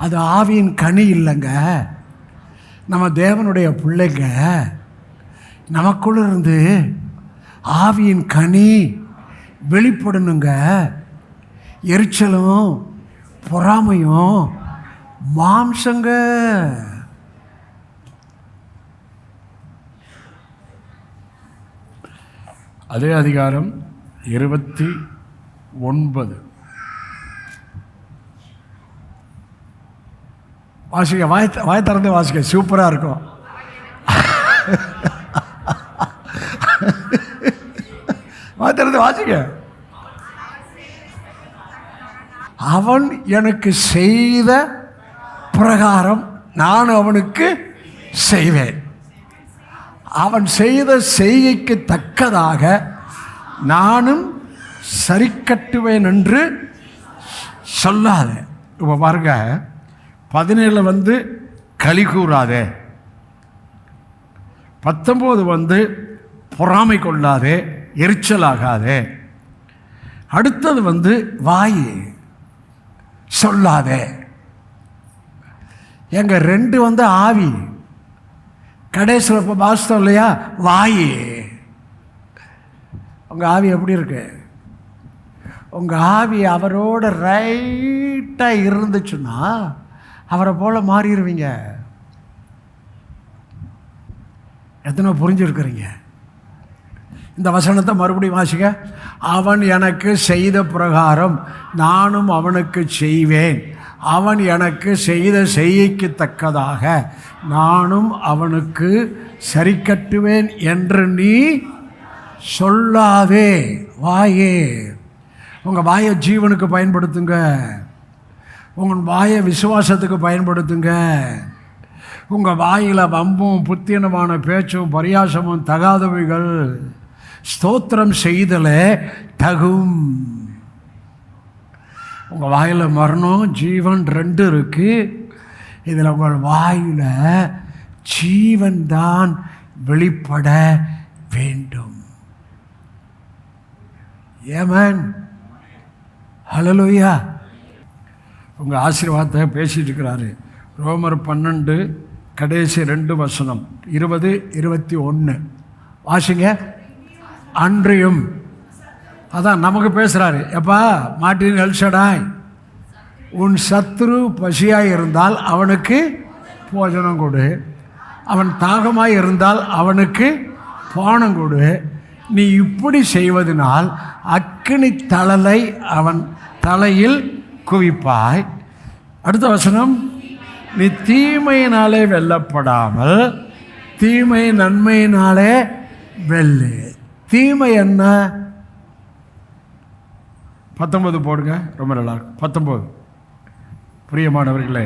[SPEAKER 1] அது ஆவியின் கனி இல்லைங்க. நம்ம தேவனுடைய பிள்ளைங்க, நமக்குள்ள இருந்து ஆவியின் கனி வெளிப்படணுங்க. எரிச்சலும் பொறாமையும் மாம்சங்க. அதே அதிகாரம் 29 வாசிக்க. வாய் திறந்து வாசிக்க, சூப்பராக இருக்கும். வாய் திறந்து வாசிக்க. அவன் எனக்கு செய்த பிரகாரம் நான் அவனுக்கு செய்வேன். அவன் செய்த செய்கைக்கு தக்கதாக நானும் சரி கட்டுவேன் என்று சொல்லாத. இப்போ பாருங்க, 17 களி கூறாதே, 19 பொறாமை கொள்ளாதே, எரிச்சலாகாதே. அடுத்தது வாய் சொல்லாதே. எங்க 2 ஆவி, கடைசியில் இப்போ வாஸ்தவம் இல்லையா? வாய். உங்கள் ஆவி எப்படி இருக்கு? உங்கள் ஆவி அவரோட ரைட்டாக இருந்துச்சுன்னா அவரை போல மாறிடுவீங்க. எத்தனை புரிஞ்சுருக்கிறீங்க? இந்த வசனத்தை மறுபடியும் வாசிக்க. அவன் எனக்கு செய்த பிரகாரம் நானும் அவனுக்கு செய்வேன். அவன் எனக்கு செய்த செய்கைக்கு தக்கதாக நானும் அவனுக்கு சரி கட்டுவேன் என்று நீ சொல்லாதே. வாயே, உங்கள் வாயை ஜீவனுக்கு பயன்படுத்துங்க. உங்கள் வாயை விசுவாசத்துக்கு பயன்படுத்துங்க. உங்கள் வாயில் வம்பும் புத்தினமான பேச்சும் பரியாசமும் தகாதவைகள் ஸ்தோத்திரம் செய்தலே தகும். உங்கள் வாயில் மரணம் ஜீவன் 2 இருக்குது. இதில் உங்கள் வாயில் ஜீவன் தான் வெளிப்பட வேண்டும். ஆமென். ஹல்லேலூயா. உங்கள் ஆசீர்வாதத்தை பேசிட்டு இருக்கிறாரு. ரோமர் 12 கடைசி 2 வசனம் 20, 21 வாசிங்க. அன்றியும் அதான் நமக்கு பேசுகிறாரு. எப்பா மார்ட்டின் எல்ஷடாய், உன் சத்துரு பசியாய் இருந்தால் அவனுக்கு போஜனம் கொடு, அவன் தாகமாய் இருந்தால் அவனுக்கு பானம் கொடு. நீ இப்படி செய்வதனால் அக்கினி தழலை அவன் தலையில் குவிப்பாய். அடுத்த வசனம், நீ தீமையினாலே வெல்லப்படாமல் தீமை நன்மையினாலே வெல்லு. தீமை என்ன? 19 போடுங்க, ரொம்ப நல்லா இருக்கும். 19. பிரியமானவர்களே,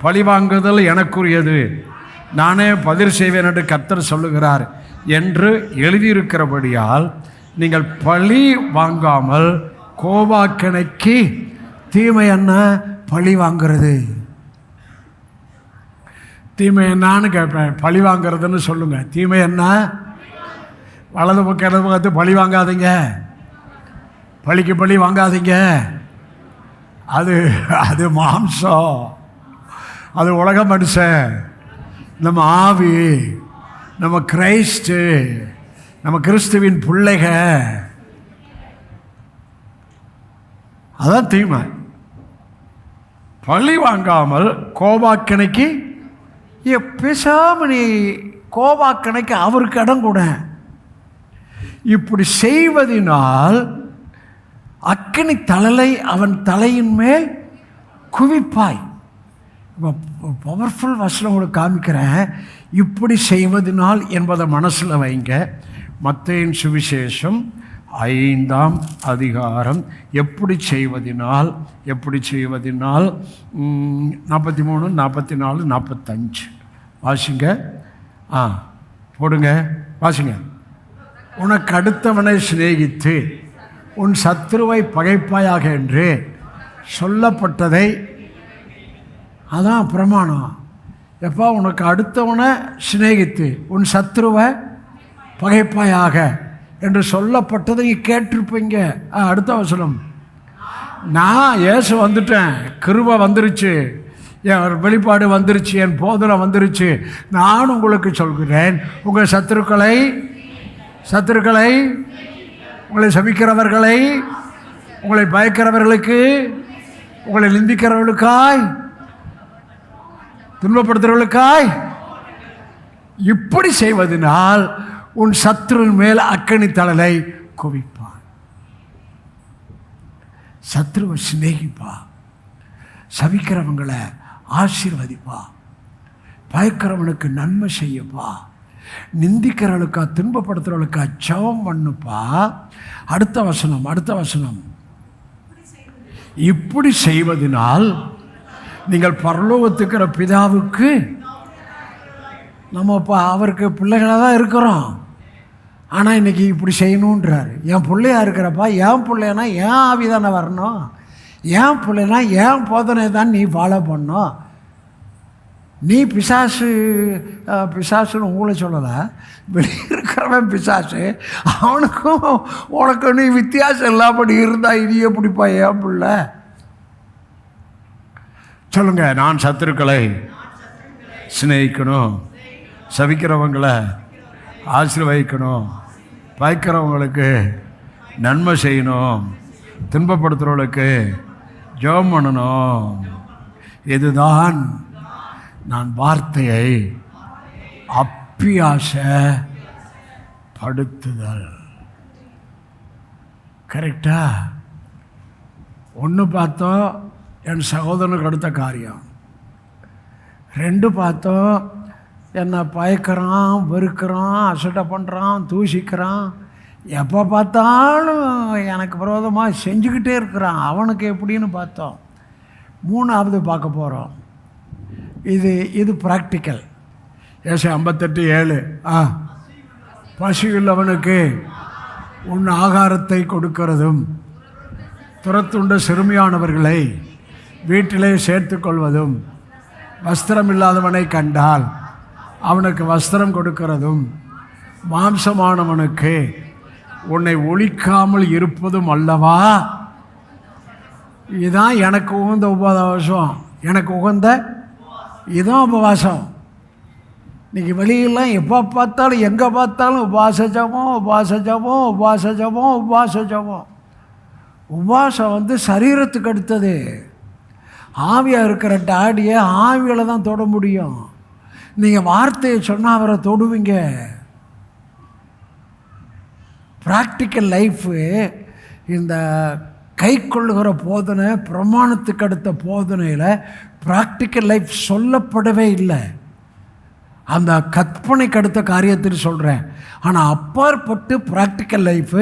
[SPEAKER 1] பழிவாங்குதல் எனக்குரியது, நானே பதில் செய்வேன் என்று கர்த்தர் சொல்லுகிறார் என்று எழுதியிருக்கிறபடியால் நீங்கள் பழி வாங்காமல் கோபாக்கணைக்கு. தீமை என்ன? பழி வாங்கிறது. தீமை என்னான்னு கேட்பேன். பழி வாங்கிறதுன்னு சொல்லுங்கள். தீமை என்ன? வலது பக்கம் இடது பக்கத்து பழி வாங்காதீங்க. பழிக்கு பழி வாங்காதீங்க. அது மாம்சம், அது உலக மனுஷன். நம்ம ஆவி, நம்ம கிரைஸ்டு, நம்ம கிறிஸ்துவின் பிள்ளைக. அதான் தீமை. பழி வாங்காமல் கோபாக்கணைக்கு. பேசாம நீ கோபாக்கணைக்கு அவருக்கு இடம் கூட. இப்படி செய்வதனால் அக்கினி தழலை அவன் தலையின் மேல் குவிப்பாய். பவர்ஃபுல் வசனம் உங்களுக்கு காமிக்கிறேன். இப்படி செய்வதனால் என்பதை மனசில் வைங்க. மத்தேயின் சுவிசேஷம் 5ஆம் அதிகாரம். எப்படி செய்வதனால் 43, 44, 45 வாசிங்க. போடுங்க, வாசிங்க. உனக்கு அடுத்தவனை சிநேகித்து உன் சத்துருவை பகைப்பாயாக என்று சொல்லப்பட்டதை. அதான் பிரமாணம். எப்போ உனக்கு அடுத்தவனை சிநேகித்து உன் சத்துருவை பகைப்பாயாக என்று சொல்லப்பட்டதை நீ கேட்டிருப்பீங்க. அடுத்த வசனம், நான் இயேசு வந்துட்டேன், கிருபை வந்துருச்சு, என் வெளிப்பாடு வந்துருச்சு, என் போதனை வந்துருச்சு. நான் உங்களுக்கு சொல்கிறேன், உங்கள் சத்துருக்களை உங்களை சபிக்கிறவர்களை, உங்களை பயக்கிறவர்களுக்கு, உங்களை நிந்திக்கிறவர்களுக்காய், துன்பப்படுத்துகிறவர்களுக்காய் இப்படி செய்வதனால் உன் சத்துருவின் மேல் அக்கினி தழலை குவிப்பான். சத்துருவை சிநேகிப்பா, சபிக்கிறவங்களை ஆசீர்வதிப்பா, பயக்கிறவனுக்கு நன்மை செய்யப்பா, நிந்திக்கிறவளுக்கா துன்பப்படுத்துறவளுக்கா ஜெபம் பண்ணுப்பா. அடுத்த வசனம், இப்படி செய்வதனால் நீங்கள் பரலோகத்துக்கிற பிதாவுக்கு நம்ம இப்போ அவருக்கு பிள்ளைகளாக தான் இருக்கிறோம். ஆனால் இன்றைக்கி இப்படி செய்யணுன்றாரு. என் பிள்ளையா இருக்கிறப்பா, என் பிள்ளைனா ஏன் ஆவி தானே வரணும், ஏன் பிள்ளைனா ஏன் போதனை தான் நீ ஃபாலோ பண்ணணும். நீ பிசாசுன்னு உங்களை சொல்லலை, வெளியே இருக்கிறவன் பிசாசு. அவனுக்கும் உனக்கு நீ வித்தியாசம் இல்லாமல் இருந்தால் இது எப்படிப்பா ஏன் பிள்ளை? சொல்லுங்க. நான் சத்துருக்களை சிநேகிக்கணும், சபிக்கிறவங்களை ஆசீர்வதிக்கணும், பயக்கிறவங்களுக்கு நன்மை செய்யணும், துன்பப்படுத்துகிறவங்களுக்கு ஜெபம் பண்ணணும். இதுதான் நான் வார்த்தையை அப்பியாசப்படுத்துதல். கரெக்டா? ஒன்று பார்த்தோம் என் சகோதரனுக்கு அடுத்த காரியம், 2 பார்த்தோம் என்னை பயக்கிறான், வெறுக்கிறான், அசட்டை பண்ணுறான், தூஷிக்கிறான், எப்போ பார்த்தாலும் எனக்கு விரோதமாக செஞ்சுக்கிட்டே இருக்கிறான், அவனுக்கு எப்படின்னு பார்த்தோம். 3ஆவது பார்க்க போகிறோம். இது ப்ராக்டிக்கல். ஏசாயா 58:7 பசியுள்ளவனுக்கு உன் ஆகாரத்தை கொடுக்கிறதும் துரத்துண்ட சிறுமியானவர்களை வீட்டிலே சேர்த்து கொள்வதும் வஸ்திரம் இல்லாதவனை கண்டால் அவனுக்கு வஸ்திரம் கொடுக்கிறதும் மாம்சமானவனுக்கு உன்னை ஒழிக்காமல் இருப்பதும் அல்லவா. இதுதான் எனக்கு உகந்த உபவாசம். எனக்கு உகந்த இதுதான் உபவாசம். இன்றைக்கி வெளியெல்லாம் எப்போ பார்த்தாலும் எங்கே பார்த்தாலும் உபவாசம். உபவாசம் சரீரத்துக்கு அடுத்தது. ஆவியாக இருக்கிற டாடியை ஆவியில் தான் தொட முடியும். நீங்கள் வார்த்தையை சொன்னால் அவரை தொடுவீங்க. ப்ராக்டிக்கல் லைஃபு இந்த கை கொள்ளுகிற போதனை, பிரமாணத்துக்கு அடுத்த போதனையில் ப்ராக்டிக்கல் லைஃப் சொல்லப்படவே இல்லை. அந்த கற்பனைக்கு அடுத்த காரியத்தில் சொல்கிறேன். ஆனால் அப்பாற்பட்டு ப்ராக்டிக்கல் லைஃபு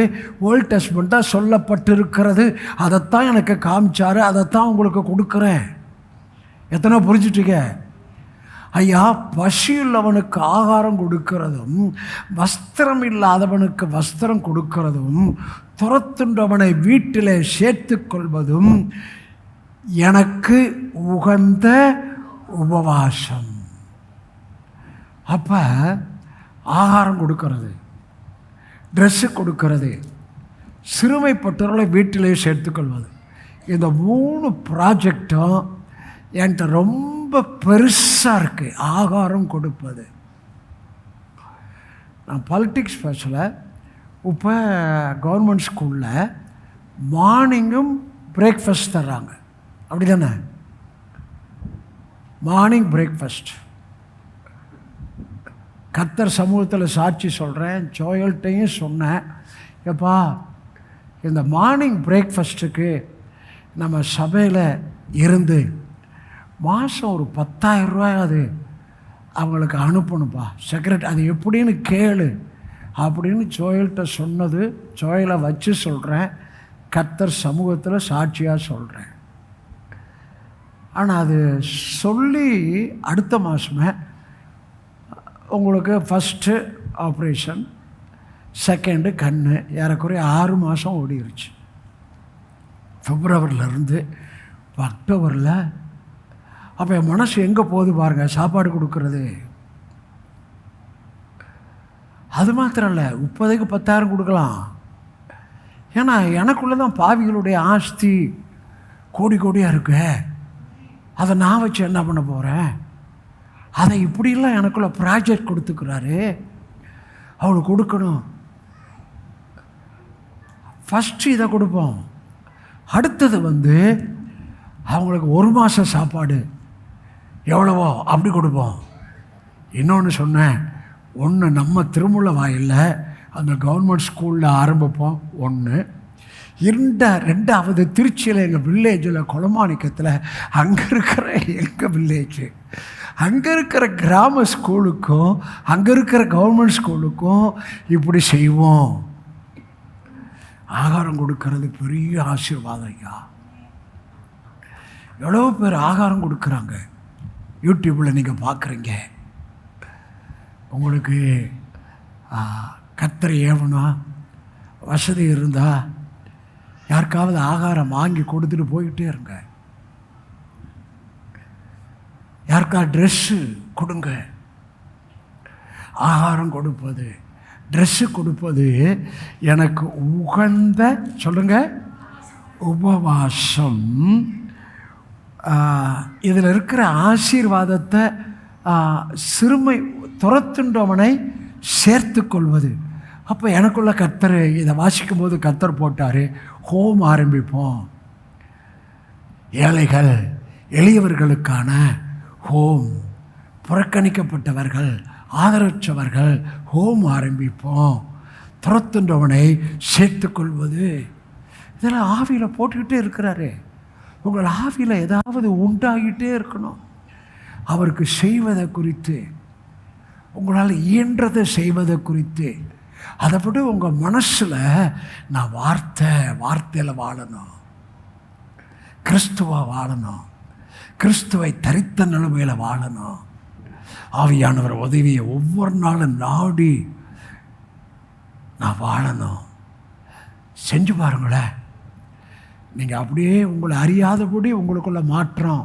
[SPEAKER 1] ஓல்ட் டெஸ்ட்மெண்ட்டாக சொல்லப்பட்டிருக்கிறது. அதைத்தான் எனக்கு காமிச்சார், அதைத்தான் உங்களுக்கு கொடுக்குறேன். எத்தனை புரிஞ்சுட்டீங்க? ஐயா, பசியுள்ளவனுக்கு ஆகாரம் கொடுக்கிறதும் வஸ்திரம் இல்லாதவனுக்கு வஸ்திரம் கொடுக்கிறதும் துரத்துண்டவனை வீட்டில் சேர்த்து கொள்வதும் எனக்கு உகந்த உபவாசம். அப்போ ஆகாரம் கொடுக்கறது, ட்ரெஸ்ஸு கொடுக்கறது, சிறுமைப்பட்டவர்களை வீட்டிலே சேர்த்துக்கொள்வது, இந்த 3 ப்ராஜெக்டும் என்கிட்ட ரொம்ப பெருசாக இருக்குது. ஆகாரம் கொடுப்பது. நான் பாலிட்டிக்ஸ் பேசல. இப்போ கவர்மெண்ட் ஸ்கூலில் மார்னிங்கும் பிரேக்ஃபாஸ்ட் தர்றாங்க, அப்படி தானே? Morning breakfast. கர்த்தர் சமூகத்தில் சாட்சி சொல்கிறேன், ஜோயல்கிட்டையும் சொன்னேன். எப்பா, இந்த மார்னிங் பிரேக்ஃபாஸ்ட்டுக்கு நம்ம சபையில் இருந்து மாதம் ஒரு 10,000 ரூபாய் அது அவங்களுக்கு அனுப்பணும்ப்பா செக்ரட்டரி, அது எப்படின்னு கேளு அப்படின்னு ஜோயல்கிட்ட சொன்னது. ஜோயலை வச்சு சொல்கிறேன், கர்த்தர் சமூகத்தில் சாட்சியாக சொல்கிறேன். ஆனால் அது சொல்லி அடுத்த மாதமே உங்களுக்கு ஃபஸ்ட்டு ஆப்ரேஷன், செகண்டு கண், ஏறக்குறைய 6 மாதம் ஓடிருச்சு. பிப்ரவரியிலேருந்து இப்போ அக்டோபரில். அப்போ என் மனசு எங்கே போகுது பாருங்கள், சாப்பாடு கொடுக்கறது. அது மாத்திரம் இல்லை, 30க்கு 10,000 கொடுக்கலாம். ஏன்னா எனக்குள்ளே தான் பாவிகளுடைய ஆஸ்தி கோடியாக இருக்கு. அதை நான் வச்சு என்ன பண்ண போகிறேன்? அதை இப்படிலாம் எனக்குள்ள ப்ராஜெக்ட் கொடுத்துக்கிறாரு. அவளுக்கு கொடுக்கணும். ஃபஸ்ட்டு இதை கொடுப்போம். அடுத்தது அவங்களுக்கு 1 மாதம் சாப்பாடு எவ்வளவோ அப்படி கொடுப்போம். இன்னொன்று சொன்னேன், ஒன்று நம்ம திருமுல்ல வாயில் அந்த கவர்மெண்ட் ஸ்கூலில் ஆரம்பிப்போம். 1. 2வது திருச்சியில் எங்கள் வில்லேஜில் கொலமாணிக்கத்தில் அங்கே இருக்கிற எங்கள் வில்லேஜு, அங்கே இருக்கிற கிராம ஸ்கூலுக்கும் அங்கே இருக்கிற கவர்மெண்ட் ஸ்கூலுக்கும் இப்படி செய்வோம். ஆகாரம் கொடுக்கறது பெரிய ஆசீர்வாதம் ஐயா. எவ்வளோ பேர் ஆகாரம் கொடுக்குறாங்க. யூடியூப்பில் நீங்கள் பார்க்குறீங்க. உங்களுக்கு கத்தரை ஏவனா வசதி இருந்தால் யாருக்காவது ஆகாரம் வாங்கி கொடுத்துட்டு போய்கிட்டே இருங்க. யாருக்கா ட்ரெஸ்ஸு கொடுங்க. ஆகாரம் கொடுப்பது, ட்ரெஸ்ஸு கொடுப்பது எனக்கு உகந்த சொல்லுங்கள் உபவாசம். இதில் இருக்கிற ஆசீர்வாதத்தை சிறுமை துரத்துண்டவனை சேர்த்து கொள்வது. அப்போ எனக்குள்ள கர்த்தர் இதை வாசிக்கும் போது கர்த்தர் போட்டார், ஹோம் ஆரம்பிப்போம். ஏழைகள் எளியவர்களுக்கான ஹோம், புறக்கணிக்கப்பட்டவர்கள் ஆதரவற்றவர்கள் ஹோம் ஆரம்பிப்போம். துரத்துண்டவனை சேர்த்து கொள்வது. இதெல்லாம் ஆவியில் போட்டுக்கிட்டே இருக்கிறாரு. உங்கள் ஆவியில் ஏதாவது உண்டாகிட்டே இருக்கணும். அவருக்கு செய்வதை குறித்து, உங்களால் இயன்றதை செய்வதை குறித்து. அதை விட உங்கள் மனசில் நான் வார்த்தையில் வாழணும், கிறிஸ்துவ வாழணும், கிறிஸ்துவை தரித்த நிலைமையில் வாழணும். ஆவியானவர் உதவியை ஒவ்வொரு நாளும் நாடி நான் வாழணும். செஞ்சு பாருங்களேன். நீங்கள் அப்படியே உங்களை அறியாதபடி உங்களுக்குள்ள மாற்றம்,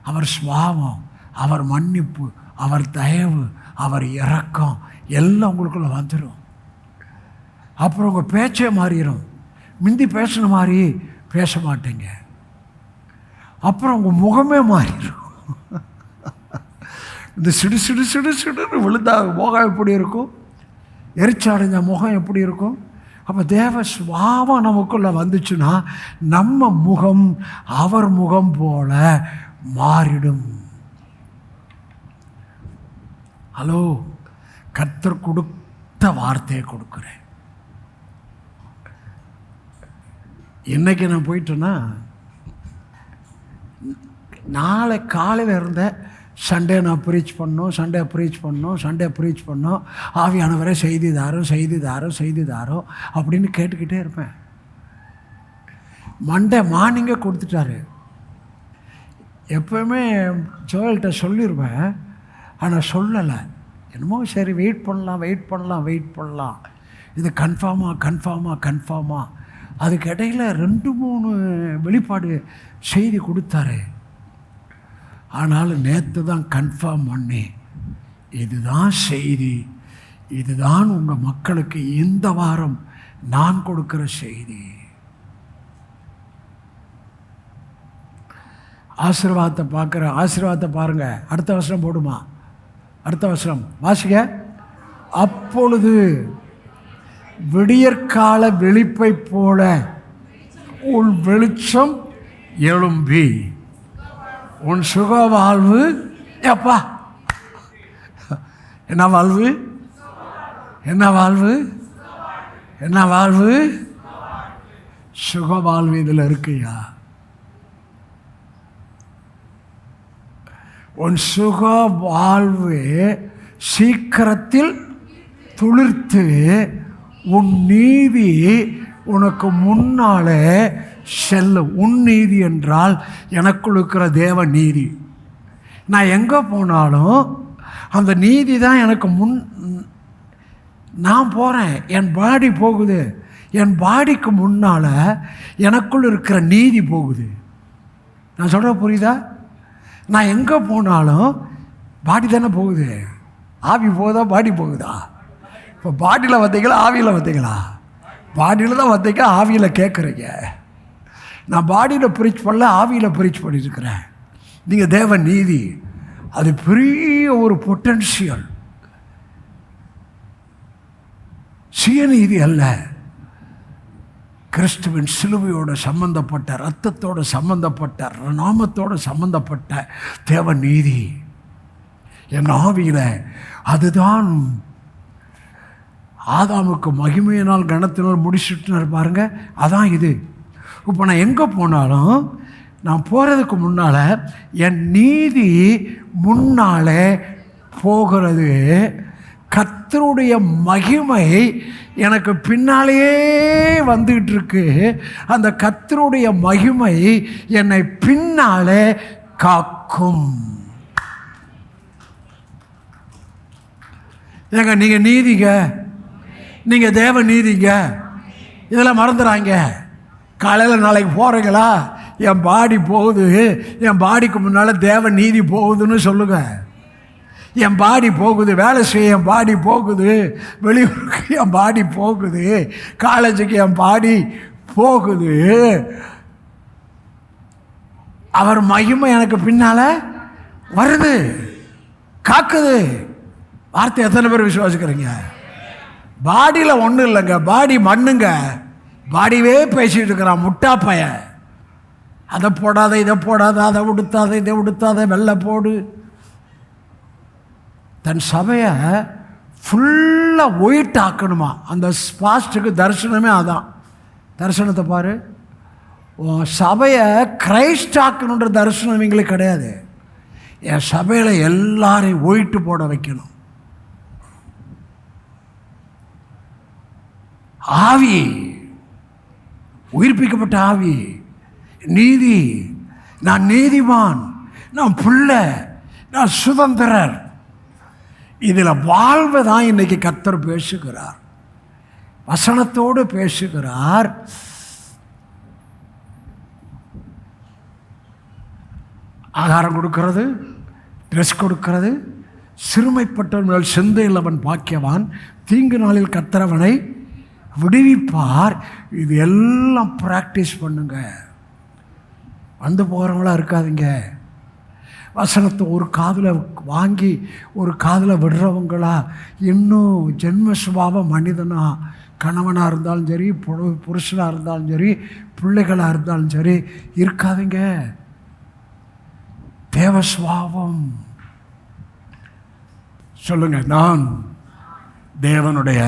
[SPEAKER 1] அவர் சுபாவம், அவர் மன்னிப்பு, அவர் தயவு, அவர் இரக்கம் எல்லாம் உங்களுக்குள்ள வந்துடும். அப்புறம் உங்கள் பேச்சே மாறிடும். முந்தி பேசின மாதிரி பேச மாட்டீங்க. அப்புறம் உங்கள் முகமே மாறிடும். இந்த சிடுன்னு விழுந்தா முகம் எப்படி இருக்கும்? எரிச்சடைஞ்ச முகம் எப்படி இருக்கும்? அப்போ தேவ சுபாவம் நமக்குள்ளே வந்துச்சுன்னா நம்ம முகம் அவர் முகம் போல மாறிடும். ஹலோ, கர்த்தர் கொடுத்த வார்த்தையை கொடுக்குறேன். இன்னைக்கு நான் போயிட்டேன்னா நாளை காலையில் இருந்த சண்டே நான் ப்ரீச் பண்ணோம். ஆவியானவரை செய்தி தாரோ அப்படின்னு கேட்டுக்கிட்டே இருப்பேன். மண்டே மார்னிங்கே கொடுத்துட்டாரு. எப்போவுமே ஜோயல்கிட்ட சொல்லிடுவேன், ஆனால் சொல்லலை. என்னமோ சரி வெயிட் பண்ணலாம். இது கன்ஃபார்மா. அதுக்கு இடையில் 2-3 வெளிப்பாடு செய்தி கொடுத்தாரு. ஆனாலும் நேற்று தான் கன்ஃபார்ம் பண்ணி, இதுதான் செய்தி, இதுதான் உங்கள் மக்களுக்கு இந்த வாரம் நான் கொடுக்குற செய்தி. ஆசீர்வாதத்தை பாருங்கள். அடுத்த வசனம் போடுமா? அடுத்த வசனம் வாசிக்க. அப்பொழுது விடியற்கால வெளிப்பை போல உன் வெளிச்சம் எழும்பி உன் சுக வாழ்வு. அப்பா, என்ன வாழ்வு? சுக வாழ்வு இதில் இருக்குயா. உன் சுக வாழ்வு சீக்கிரத்தில் துளிர்த்து உன் நீதி உனக்கு முன்னாலே செல்லும். உன் நீதி என்றால் எனக்குள் இருக்கிற தேவ நீதி. நான் எங்கே போனாலும் அந்த நீதி தான் எனக்கு நான் போகிறேன், என் பாடி போகுது. என் பாடிக்கு முன்னால் எனக்குள் இருக்கிற நீதி போகுது. நான் சொல்கிற புரியுதா? நான் எங்கே போனாலும் பாடி தானே போகுது. ஆவி போகுதா பாடி போகுதா? இப்போ பாடியில் வந்தீங்களா ஆவியில் வந்தீங்களா? பாடியில் தான் வந்தீங்க, ஆவியில் கேட்குறீங்க. நான் பாடியில் ப்ரீச் பண்ணல, ஆவியில் ப்ரீச் பண்ணியிருக்கிறேன். நீங்கள் தேவ நீதி, அது பெரிய ஒரு பொட்டன்ஷியல். சுயநீதி அல்ல, கிறிஸ்துவின் சிலுவையோடு சம்பந்தப்பட்ட, இரத்தத்தோடு சம்பந்தப்பட்ட, நாமத்தோடு சம்பந்தப்பட்ட தேவ நீதி என் ஆவியில். அதுதான் ஆதாமுக்கு மகிமையினால் கனத்தினால் முடிச்சுட்டு பாருங்க. அதான் இது. இப்போ நான் எங்கே போனாலும் நான் போகிறதுக்கு முன்னால் என் நீதி முன்னாலே போகிறது. கர்த்தருடைய மகிமை எனக்கு பின்னாலேயே வந்துகிட்டு இருக்கு. அந்த கர்த்தருடைய மகிமை என்னை பின்னாலே காக்கும். ஏங்க நீங்கள் நீதிங்க, நீங்கள் தேவ நீதிங்க, இதெல்லாம் மறந்துடாங்க. காலையில் நாளைக்கு போகிறீங்களா, என் பாடி போகுது, என் பாடிக்கு முன்னால் தேவ நீதி போகுதுன்னு சொல்லுங்கள். என் பாடி போகுது, வேலை செய்ய என் பாடி போகுது, வெளியூருக்கு என் பாடி போகுது, காலேஜுக்கு என் பாடி போகுது, அவர் மகிமை எனக்கு பின்னால் வருது, காக்குது. வார்த்தை எத்தனை பேர் விசுவாசிக்கிறீங்க? பாடியில் ஒன்றும் இல்லைங்க, பாடி மண்ணுங்க. பாடிவே பேசிகிட்டு இருக்கிறான் முட்டா பையன். அதை போடாத, இதை போடாத, அதை உடுத்தாத, இதை உடுத்தாத, வெள்ளை போடு. தன் சபையை ஃபுல்லாக ஒயிட் ஆக்கணுமா. அந்த பாஸ்ட்டுக்கு தரிசனமே அதான். தரிசனத்தை பாரு, சபையை கிரைஸ்ட் ஆக்கணுன்ற தரிசனம் எங்களுக்கு கிடையாது. என் சபையில் எல்லாரையும் ஒயிட்டு போட வைக்கணும். ஆவி, உயிர்ப்பிக்கப்பட்ட ஆவி, நீதி, நான் நீதிமான், நான் பிள்ளை, நான் சுதந்திரர், இதில் வாழ்வதான் இன்னைக்கு கர்த்தர் பேசுகிறார். வசனத்தோடு பேசுகிறார். ஆகாரம் கொடுக்கிறது, ட்ரெஸ் கொடுக்கிறது, சிறுமைப்பட்டவன் மேல் சிந்தையில் அவன் பாக்கியவான், தீங்கு நாளில் கர்த்தர் அவனை விடுவிப்பார். இது எல்லாம் ப்ராக்டிஸ் பண்ணுங்க. வந்து போகிறவங்களா இருக்காதீங்க. வசனத்தை ஒரு காதில் வாங்கி ஒரு காதில் விடுறவங்களா, இன்னும் ஜென்ம சுபாவ மனிதனா, கணவனாக இருந்தாலும் சரி, புருஷனாக இருந்தாலும் சரி, பிள்ளைகளாக இருந்தாலும் சரி இருக்காதீங்க. தேவ சுபாவம் சொல்லுங்க, நான் தேவனுடைய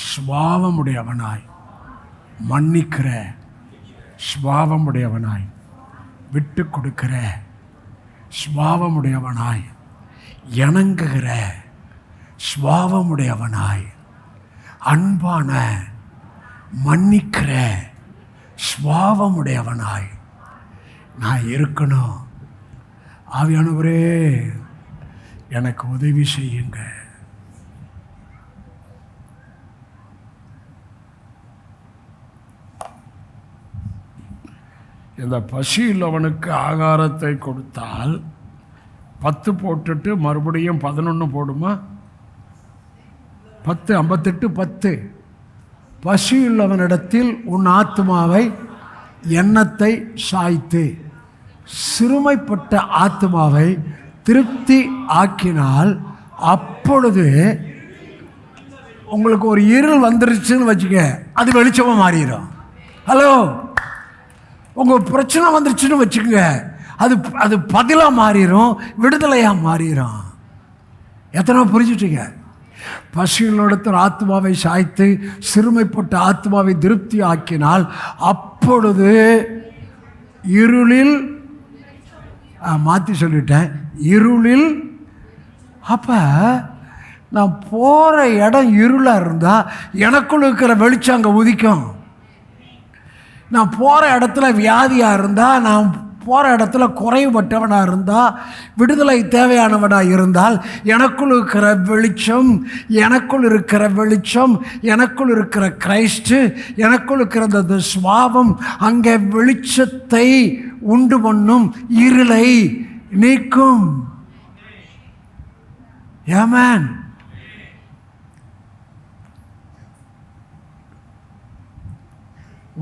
[SPEAKER 1] சுபாவமுடையவனாய், மன்னிக்கிற சுபாவமுடையவனாய், விட்டு கொடுக்கிற சுபாவமுடையவனாய், இணங்குகிற சுபாவமுடையவனாய், அன்பான மன்னிக்கிற சுபாவமுடையவனாய் நான் இருக்கணும். ஆவியானவரே எனக்கு உதவி செய்யுங்க. இந்த பசி உள்ளவனுக்கு ஆகாரத்தை கொடுத்தால் 10 போட்டுட்டு மறுபடியும் 11 போடுமா? 10 58 10. பசி உள்ளவனிடத்தில் உன் ஆத்மாவை எண்ணத்தை சாய்த்து சிறுமைப்பட்ட ஆத்மாவை திருப்தி ஆக்கினால் அப்பொழுது உங்களுக்கு ஒரு இருள் வந்துருச்சுன்னு வச்சுக்க, அது வெளிச்சமாக மாறிடும். ஹலோ, உங்கள் பிரச்சனை வந்துருச்சுன்னு வச்சுக்கோங்க, அது அது பதிலாக மாறிடும், விடுதலையாக மாறிடும். எத்தனை புரிஞ்சுட்டீங்க? பசிகளோடத்தில் ஆத்மாவை சாய்த்து சிறுமைப்பட்ட ஆத்மாவை திருப்தி ஆக்கினால் அப்பொழுது இருளில், மாற்றி சொல்லிட்டேன், இருளில். அப்போ நான் போகிற இடம் இருளாக இருந்தால் எனக்குள்ள இருக்கிற வெளிச்சம் அங்கே உதிக்கும். நான் போகிற இடத்துல வியாதியாக இருந்தால், நான் போகிற இடத்துல குறைவுபட்டவனாக இருந்தால், விடுதலை தேவையானவனாக இருந்தால் எனக்குள் இருக்கிற வெளிச்சம், எனக்குள் இருக்கிற வெளிச்சம், எனக்குள் இருக்கிற கிரைஸ்டு, எனக்குள் இருக்கிற அந்த சுவாபம் அங்கே வெளிச்சத்தை உண்டு பண்ணும், இருளை நீக்கும். ஆமென்.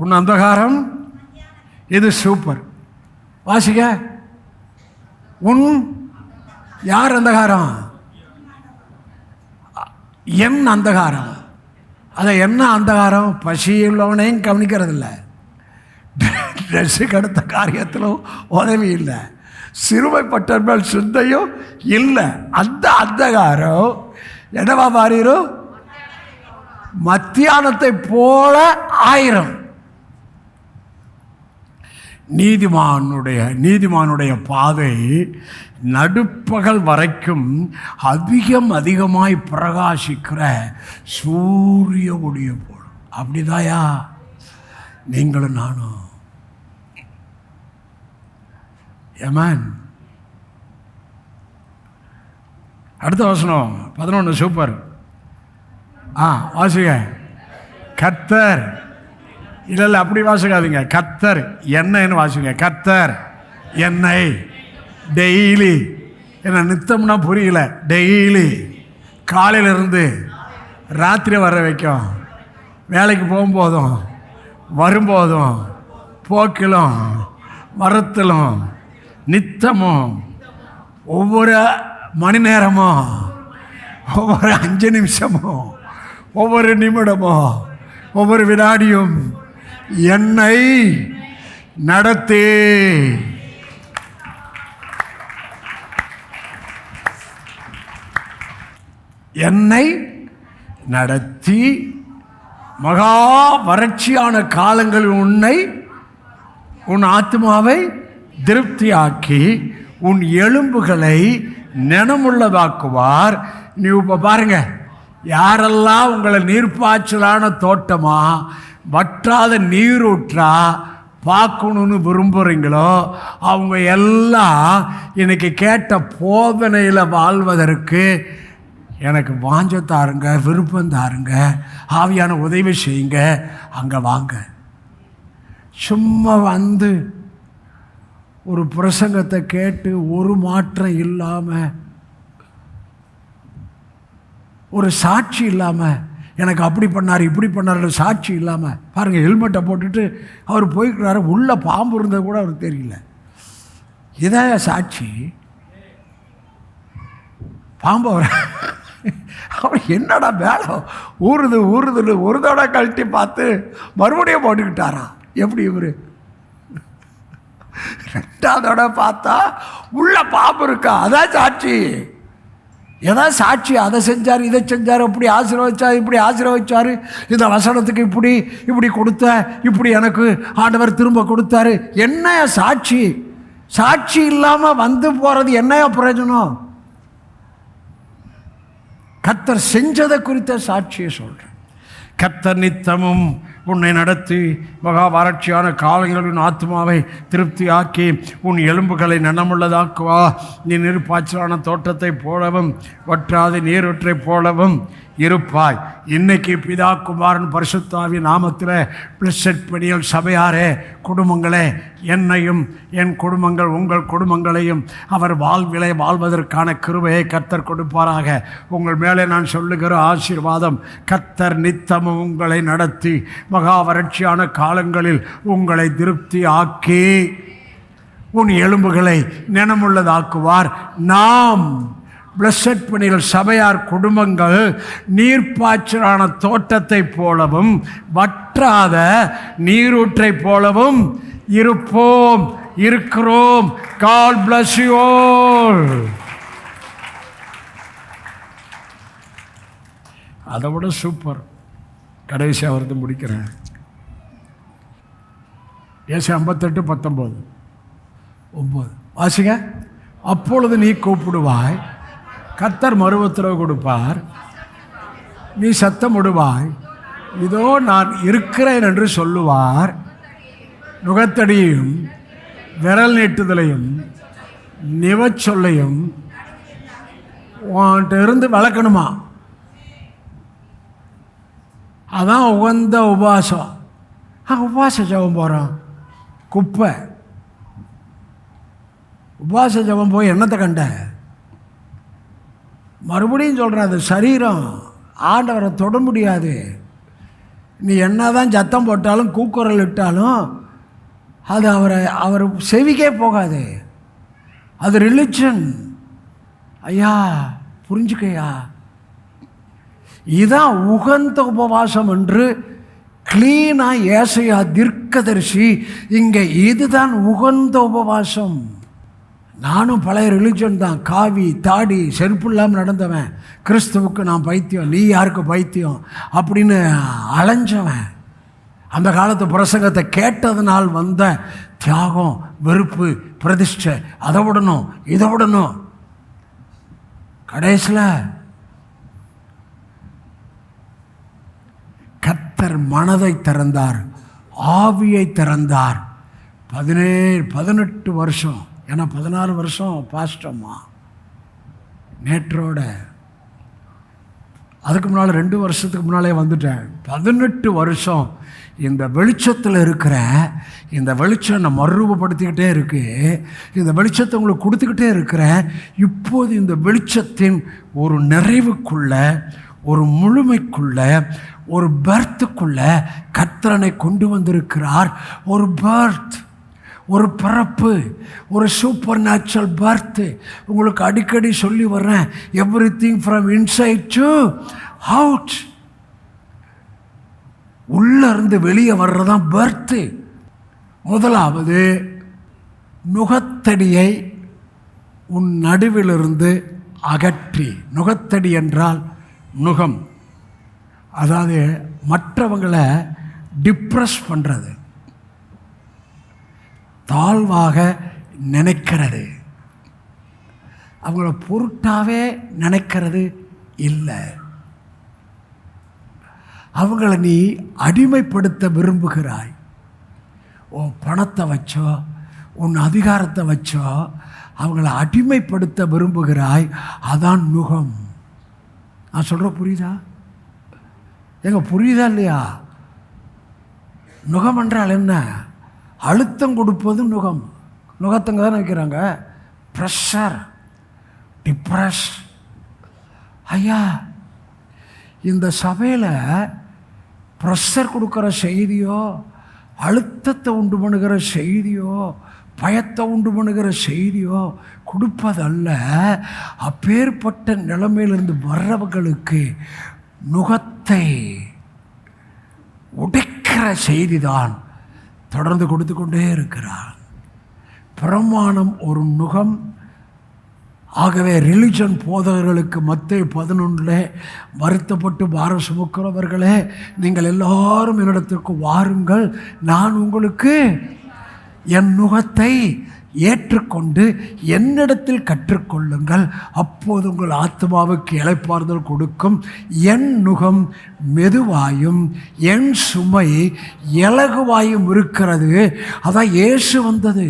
[SPEAKER 1] உன் அந்தகாரம் இது சூப்பர். வாசிக்க, உன் யார் அந்தகாரம்? என் அந்தகாரம். அதை என்ன அந்தகாரம்? பசியுள்ளவனையும் கவனிக்கிறதில்ல, ட்ரெஸ்ஸுக்கு அடுத்த காரியத்திலும் உதவி இல்லை, சிறுமைப்பட்ட மேல் சிந்தையும் இல்லை. அந்த அந்தகாரம் என்னவா மாறிடும்? மத்தியானத்தை போல ஆயிரம். நீதிமானுடைய பாதை நடுப்பகல் வரைக்கும் அதிகமாய் பிரகாசிக்கிற சூரிய ஒளியை போடும். அப்படிதாயா நீங்களும் நானும்? ஆமென். அடுத்த வசனம் 11 சூப்பர். வாசிங்க. கர்த்தர் இல்லை அப்படி வாசிக்காதீங்க. கர்த்தர் என்னைன்னு வாசிங்க. கர்த்தர் என்னை டெய்லி, என்ன நித்தம்னா புரியல, டெய்லி காலையிலிருந்து ராத்திரி வர வைக்கும், வேலைக்கு போகும்போதும் வரும்போதும் போக்கிலும் மரத்திலும் நித்தமும் ஒவ்வொரு மணி நேரமும் ஒவ்வொரு 5 நிமிஷமும் ஒவ்வொரு நிமிடமும் ஒவ்வொரு வினாடியும் என்னை நடத்தி மகா வறட்சியான காலங்களில் உன் ஆத்மாவை திருப்தியாக்கி உன் எலும்புகளை நினமுள்ளதாக்குவார். நீ இப்போ பாருங்க, யாரெல்லாம் உங்களை நீர்ப்பாய்ச்சலான தோட்டமா வற்றாத நீரூற்றா பார்க்கணுன்னு விரும்புகிறீங்களோ அவங்க எல்லாம் இன்னைக்கு கேட்ட போதனையில் வாழ்வதற்கு எனக்கு வாஞ்சம் தாருங்க, விருப்பம் தாருங்க, ஆவியான உதவி செய்யுங்க. அங்கே வாங்க. சும்மா வந்து ஒரு பிரசங்கத்தை கேட்டு ஒரு மாற்றம் இல்லாமல், ஒரு சாட்சி இல்லாமல், எனக்கு அப்படி பண்ணார் இப்படி பண்ணார் சாட்சி இல்லாமல், பாருங்கள் ஹெல்மெட்டை போட்டுட்டு அவர் போய்க்கிறாரு, உள்ள பாம்பு இருந்தது கூட அவருக்கு தெரியல. இதான் சாட்சி. பாம்பு அவர் என்னடா வேலை ஊறுது ஒரு தடவை கழட்டி பார்த்து மறுபடியும் போட்டுக்கிட்டாராம். எப்படி இவர் 2வது பார்த்தா உள்ள பாம்பு இருக்கா? அதான் சாட்சி. ஏதாவது சாட்சி அதை செஞ்சார் இதை செஞ்சார், இப்படி ஆசீர்வதிச்சார் இப்படி ஆசீர்வதிச்சார், இந்த வசனத்துக்கு இப்படி கொடுத்த, இப்படி எனக்கு ஆண்டவர் திரும்ப கொடுத்தாரு. என்னையா சாட்சி? சாட்சி இல்லாமல் வந்து போகிறது என்னையா பிரயோஜனம்? கர்த்தர் செஞ்சதை குறித்த சாட்சியை சொல்கிறேன். கர்த்தர் நித்தமும் உன்னை நடத்தி மகா வறட்சியான காலங்களின் ஆத்மாவை திருப்தியாக்கி உன் எலும்புகளை நனமுள்ளதாக்குவா. நீ நீர்ப்பாய்ச்சலான தோட்டத்தை போலவும் வற்றாத நீரூற்றை போலவும் இருப்பாய். இன்னைக்கு பிதா குமாரன் பரிசுத்தாவின் நாமத்தில் பிளஸட் பெனியல் சபையாரே, குடும்பங்களே, என்னையும் என் குடும்பங்கள் உங்கள் குடும்பங்களையும் அவர் வாழ்விலை வாழ்வதற்கான கிருபையை கர்த்தர் கொடுப்பாராக. உங்கள் மேலே நான் சொல்லுகிற ஆசீர்வாதம், கர்த்தர் நித்தமும் உங்களை நடத்தி மகா வறட்சியான காலங்களில் உங்களை திருப்தி ஆக்கி உன் எலும்புகளை நினமுள்ளதாக்குவார். நாம் பிளஸட் பெனியல் சபையார் குடும்பங்கள் நீர்ப்பாய்ச்சலான தோட்டத்தை போலவும் வற்றாத நீரூற்றை போலவும் இருப்போம், இருக்கிறோம். God bless you all. அதை விட சூப்பர் கடைசியாக வருது, முடிக்கிறேன். ஏசாயா 58:19 வாசிங்க. அப்பொழுது நீ கூப்பிடுவாய், கர்த்தர் மறுஉத்தரவு கொடுப்பார், நீ சத்தமிடுவாய், இதோ நான் இருக்கிறேன் என்று சொல்லுவார். நுகத்தடியையும் விரல் நீட்டுதலையும் நிவச்சொல்லையும் உன்கிட்ட இருந்து வளர்க்கணுமா? அதான் உகந்த உபவாசம். உபவாச ஜபம் போகிறோம், குப்பை. உபவாச ஜபம் போய் என்னத்தை கண்ட? மறுபடியும் சொல்கிறேன், அது சரீரம் ஆண்டவரை தொட முடியாது. நீ என்ன தான் சத்தம் போட்டாலும் கூக்குரல் இட்டாலும் அது அவர் செவிக்கே போகாது. அது ரிலிஜன். ஐயா புரிஞ்சுக்கையா, இதான் உகந்த உபவாசம் என்று கிளீனாக ஏசையா தீர்க்கதரிசி இங்கே இதுதான் உகந்த உபவாசம். நானும் பழைய ரிலிஜன் தான், காவி தாடி செருப்பு இல்லாமல் நடந்தவன், கிறிஸ்துவுக்கு நான் பைத்தியம், நீ யாருக்கு பைத்தியம் அப்படின்னு அலைஞ்சவன். அந்த காலத்து பிரசங்கத்தை கேட்டதுனால் வந்த தியாகம், வெறுப்பு, பிரதிஷ்டை, அதை விடணும் இதை விடணும். கடைசியில் கர்த்தர் மனதை திறந்தார், ஆவியை திறந்தார். 18 வருஷம், ஏன்னா 14 வருஷம் பாஸ்டம்மா நேற்றோட, அதுக்கு முன்னால் 2 வருஷத்துக்கு முன்னாலே வந்துட்டேன். 18 வருஷம் இந்த வெளிச்சத்தில் இருக்கிற இந்த வெளிச்சம் நான் மறுரூபப்படுத்திக்கிட்டே இருக்கு. இந்த வெளிச்சத்தை உங்களுக்கு கொடுத்துக்கிட்டே இருக்கிறேன். இப்போது இந்த வெளிச்சத்தின் ஒரு நிறைவுக்குள்ள, ஒரு முழுமைக்குள்ள, ஒரு பர்த்துக்குள்ள கர்த்தரனை கொண்டு வந்திருக்கிறார். ஒரு பர்த், ஒரு பிறப்பு, ஒரு சூப்பர் நேச்சுரல் பர்த். உங்களுக்கு அடிக்கடி சொல்லி வர்றேன், everything from inside to out. உள்ள இருந்து வெளியே வர்றதான் பர்த்து. முதலாவது, நுகத்தடியை உன் நடுவிலிருந்து அகற்றி. நுகத்தடி என்றால் நுகம், அதாவது மற்றவங்களை டிப்ரெஸ் பண்ணுறது, தாழ்வாக நினைக்கிறது, அவங்கள பொருட்டாவே நினைக்கிறது இல்லை. அவங்கள நீ அடிமைப்படுத்த விரும்புகிறாய். உன் பணத்தை வச்சோ, உன் அதிகாரத்தை வச்சோ அவங்கள அடிமைப்படுத்த விரும்புகிறாய். அதான் நுகம். நான் சொல்கிற புரியுதா? எங்க புரியுதா இல்லையா? நுகம் என்றால் என்ன? அழுத்தம் கொடுப்பது நுகம். நுகத்தங்க தானே வைக்கிறாங்க. Pressure, depress. ஐயா, இந்த சபையில் ப்ரெஷர் கொடுக்குற செய்தியோ, அழுத்தத்தை உண்டு பண்ணுகிற செய்தியோ, பயத்தை உண்டு பண்ணுகிற செய்தியோ கொடுப்பதல்ல. அப்பேற்பட்ட நிலைமையிலிருந்து வர்றவர்களுக்கு நுகத்தை உடைக்கிற செய்திதான் தொடர்ந்து கொடுத்து கொண்டே இருக்கிறார். பிரமாணம் ஒரு நுகம். ஆகவே ரிலிஜன் போதகர்களுக்கு மத்தேயு 11 வருத்தப்பட்டு பாரம் சுமக்கிறவர்களே, நீங்கள் எல்லாரும் என்னிடத்திற்கு வாருங்கள், நான் உங்களுக்கு என் நுகத்தை ஏற்றுக்கொண்டு என்னிடத்தில் கற்றுக்கொள்ளுங்கள், அப்போது உங்கள் ஆத்மாவுக்கு இளைப்பாறுதல் கொடுக்கும். என் நுகம் மெதுவாயும் என் சுமை இலகுவாயும் இருக்கிறது. அதான் இயேசு வந்தது,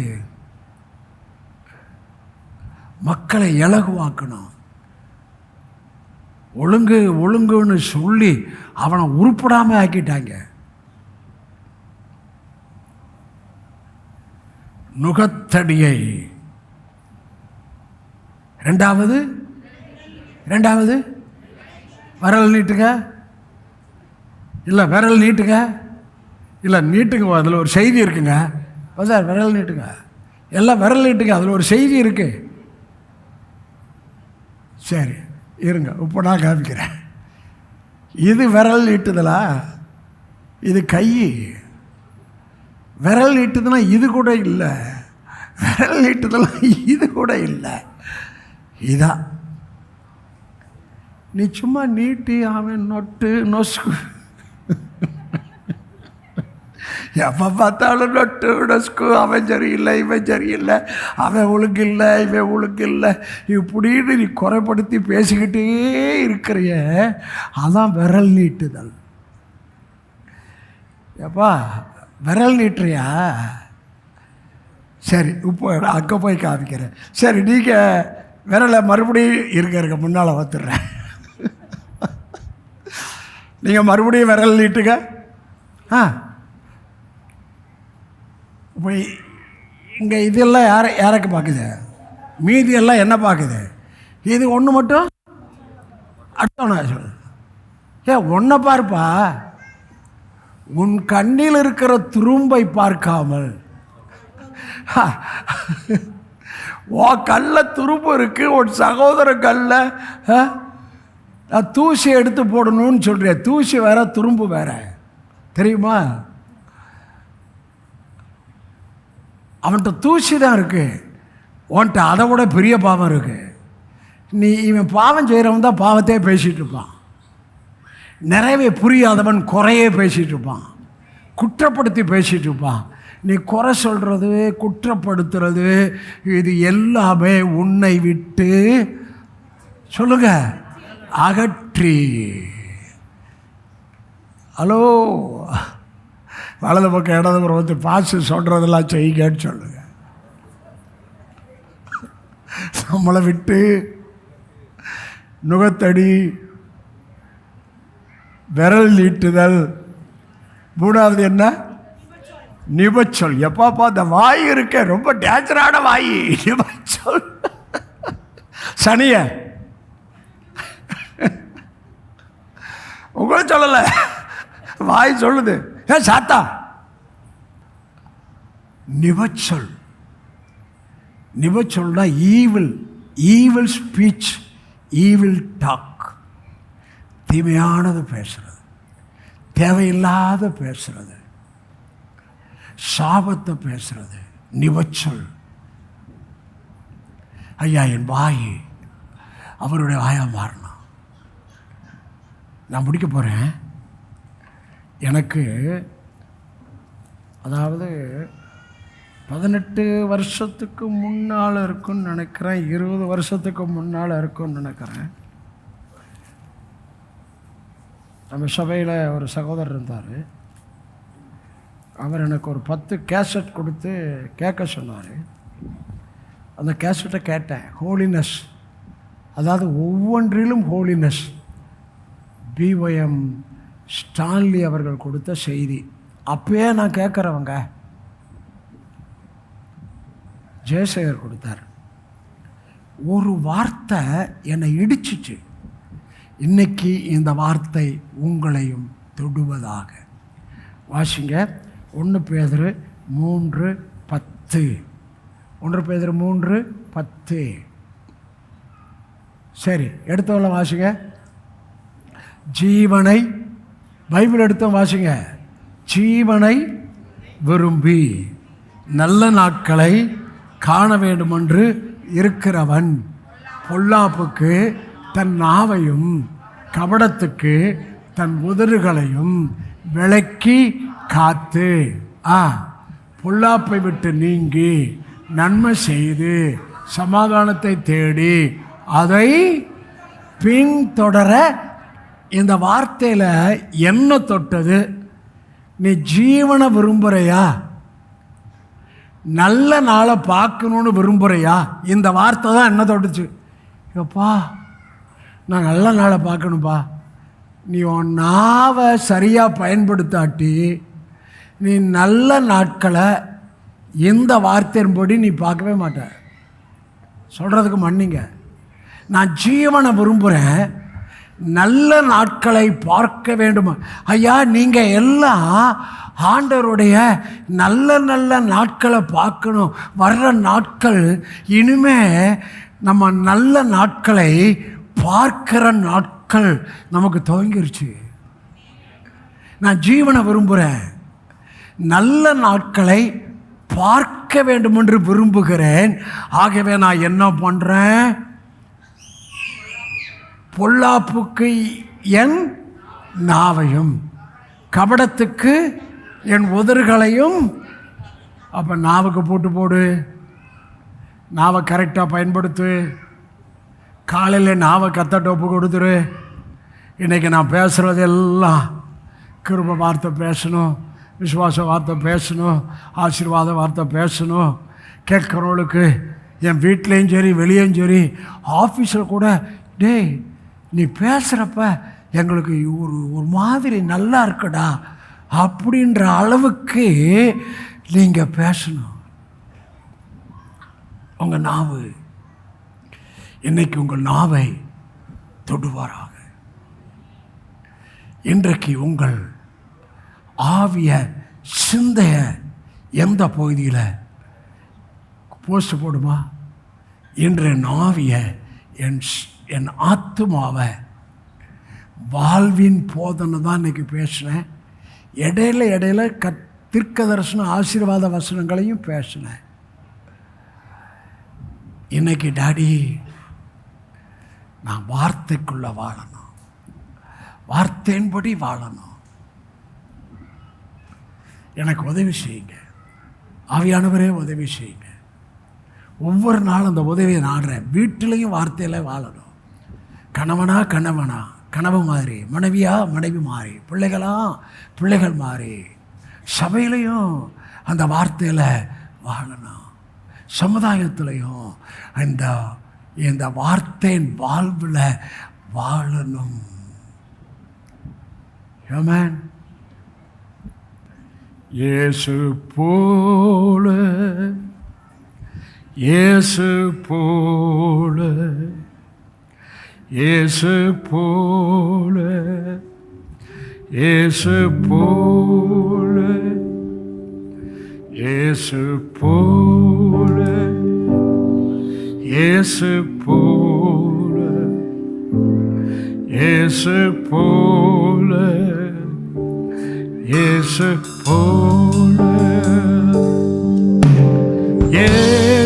[SPEAKER 1] மக்களை இலகுவாக்கணும். ஒழுங்குன்னு சொல்லி அவனை உருப்படாமல் ஆக்கிட்டாங்க. நுகத்தடியை. ரெண்டாவது விரல் நீட்டுங்க. இல்லை விரல் நீட்டுங்க, இல்லை நீட்டுங்க, அதில் ஒரு செய்தி இருக்குங்க. சார் விரல் நீட்டுங்க, எல்லாம் விரல் நீட்டுங்க, அதில் ஒரு செய்தி இருக்கு. சரி இருங்க, இப்போ நான் காமிக்கிறேன். இது விரல் நீட்டுதலா? இது கை. விரல் நீட்டுதுன்னா இது கூட இல்லை, விரல் நீட்டுதெல்லாம் இது கூட இல்லை. இதான் நீ சும்மா நீட்டி அவன் நொஸ்கு, எப்போ பார்த்தாலும் நொட்டு நொஸ்கு, அவன் சரியில்லை இவன் சரியில்லை, அவன் ஒழுங்கில்லை இவன் ஒழுங்கில்லை இப்படின்னு நீ குறைப்படுத்தி பேசிக்கிட்டே இருக்கிறிய, அதான் விரல் நீட்டுதல். எப்பா விரல் நீட்டுறியா? சரி, இப்போ அங்கே போய் காமிக்கிறேன். சரி, நீங்கள் விரலை மறுபடியும் இருக்க முன்னால் வந்துடுறேன். நீங்கள் மறுபடியும் விரல் நீட்டுங்க. இப்போ இங்கே இதெல்லாம் யாருக்கு பார்க்குது? மீதி எல்லாம் என்ன பார்க்குது? இது ஒன்று மட்டும் அடுத்தவனா சொல்லு. ஒன்றை பார்ப்பா, உன் கண்ணில் இருக்கிற துரும்பை பார்க்காமல். உன் கல்ல துரும்பு இருக்கு, உன் சகோதர கல்ல தூசி எடுத்து போடணும்னு சொல்றிய. தூசி வேற துரும்பு வேற, தெரியுமா? அவன்கிட்ட தூசி தான் இருக்கு, உன்கிட்ட அதை விட பெரிய பாவம் இருக்கு. நீ இவன் பாவம் செய்கிறவன் தான் பாவத்தையே பேசிகிட்டு இருப்பான். நிறைவே புரியாதவன் குறையே பேசிகிட்டு இருப்பான், குற்றப்படுத்தி பேசிகிட்டு இருப்பான். நீ குறை சொல்கிறது, குற்றப்படுத்துறது, இது எல்லாமே உன்னை விட்டு சொல்லுங்க அகற்றி. ஹலோ, வலது பக்கம் இடது பக்கம் வந்து பாசு சொல்கிறதெல்லாம் செய்யுங்கன்னு சொல்லுங்க. நம்மளை விட்டு நுகத்தடி, விரல் நீட்டுதல். மூணாவது என்ன? நிபச்சொல். எப்பாப்பா அந்த வாய் இருக்க ரொம்ப டேஞ்சரான வாய், நிபச்சொல். சனிய உங்களை சொல்லலை, வாய் சொல்லுது. ஏன் சாத்தா? நிபச்சொல். நிபச்சொல்னா evil, evil speech, evil talk. தீமையானது பேசுறது, தேவையில்லாத பேசுறது, சாபத்தை பேசுறது நிபச்சொல். ஐயா, என் வாய் அவருடைய வாயா மாறணும். நான் முடிக்க போகிறேன். எனக்கு அதாவது 18 வருஷத்துக்கு முன்னால் இருக்குன்னு நினைக்கிறேன், 20 வருஷத்துக்கு முன்னால் இருக்குன்னு நினைக்கிறேன். நம்ம சபையில் ஒரு சகோதரர் இருந்தார். அவர் எனக்கு ஒரு 10 கேசட் கொடுத்து கேட்க சொன்னார். அந்த கேசட்டை கேட்டேன். ஹோலினஸ், அதாவது ஒவ்வொன்றிலும் ஹோலினஸ். BYM ஸ்டான்லி அவர்கள் கொடுத்த செய்தி. அப்பயே நான் கேட்குறவங்க. ஜெயசேகர் கொடுத்தார். ஒரு வார்த்தை என்னை இடிச்சிச்சு. இன்னைக்கு இந்த வார்த்தை உங்களையும் தொடுவதாக. வாசிங்க 1 பேதுரு 3:10. 1 பேதுரு 3:10. சரி, எடுத்தவங்கள வாசிங்க. ஜீவனை, பைபிள் எடுத்தோம் வாசிங்க. ஜீவனை விரும்பி நல்ல நாட்களை காண வேண்டுமென்று இருக்கிறவன் பொல்லாப்புக்கு தன் நாவையும் கபடத்துக்கு தன் உதடுகளையும் விலக்கி காத்து, பொல்லாப்பை விட்டு நீங்கி நன்மை செய்து சமாதானத்தை தேடி அதை பின்தொடர. இந்த வார்த்தையில் என்ன தொட்டது? நீ ஜீவனை விரும்புகிறையா? நல்ல நாளை பார்க்கணுன்னு விரும்புகிறையா? இந்த வார்த்தை தான் என்ன தொட்டுச்சு. எப்பா, நான் நல்ல நாளை பார்க்கணுப்பா. நீ உன் நாவை சரியாக பயன்படுத்தாட்டி நீ நல்ல நாட்களை இந்த வார்த்தையின்படி நீ பார்க்கவே மாட்ட. சொல்கிறதுக்கு மன்னிங்க. நான் ஜீவனை விரும்புகிறேன், நல்ல நாட்களை பார்க்க வேண்டும். ஐயா, நீங்கள் எல்லாம் ஆண்டவருடைய நல்ல நல்ல நாட்களை பார்க்கணும். வர்ற நாட்கள் இனிமே நம்ம நல்ல நாட்களை பார்க்கிற நாட்கள் நமக்கு துவங்கிருச்சு. நான் ஜீவனை விரும்புகிறேன், நல்ல நாட்களை பார்க்க வேண்டும் என்று விரும்புகிறேன். ஆகவே நான் என்ன பண்ணுறேன்? பொல்லாப்புக்கு என் நாவையும் கபடத்துக்கு என் உதறுகளையும். அப்போ நாவுக்கு போட்டு போடு, நாவை கரெக்டாக பயன்படுத்து. காலையில் நாவை கத்தட்ட ஒப்பு கொடுத்துரு. இன்றைக்கி நான் பேசுகிறது எல்லாம் கிருபை வார்த்தை பேசணும், விசுவாச வார்த்தை பேசணும், ஆசீர்வாத வார்த்தை பேசணும். கேட்குறவங்களுக்கு என் வீட்லேயும் சரி வெளியும் சரி ஆஃபீஸில் கூட, டேய் நீ பேசுகிறப்ப எங்களுக்கு ஒரு மாதிரி நல்லா இருக்குடா அப்படின்ற அளவுக்கு நீங்கள் பேசணும். உங்கள் நாவு இன்னைக்கு உங்கள் நாவை தொடுவாராக. இன்றைக்கு உங்கள் ஆவிய சிந்தைய எந்த பகுதியில் போஸ்ட் போடுமா? இன்று என் ஆவிய என் ஆத்துமாவை வாழ்வின் போதனை தான் இன்றைக்கி பேசினேன். இடையில தீர்க்க தரிசன ஆசீர்வாத வசனங்களையும் பேசினேன். இன்னைக்கு டாடி நான் வார்த்தைக்குள்ளே வாழணும், வார்த்தையின்படி வாழணும். எனக்கு உதவி செய்யுங்க. ஆவியானவரே உதவி செய்யுங்க. ஒவ்வொரு நாளும் அந்த உதவியை நாடுறேன். வீட்டிலையும் வார்த்தையில் வாழணும். கணவனா கணவன் மாதிரி, மனைவியா மனைவி மாறி, பிள்ளைகள் மாறி, சபையிலையும் அந்த வார்த்தையில் வாழணும். சமுதாயத்திலையும் இந்த வார்த்தையின் வாழ்வில் வாழணும். ஆமென். இயேசு போல இயேசு போல இயேசு போல இயேசு போல இயேசு போல இயேசு போல இயேசு போல இயேசு போல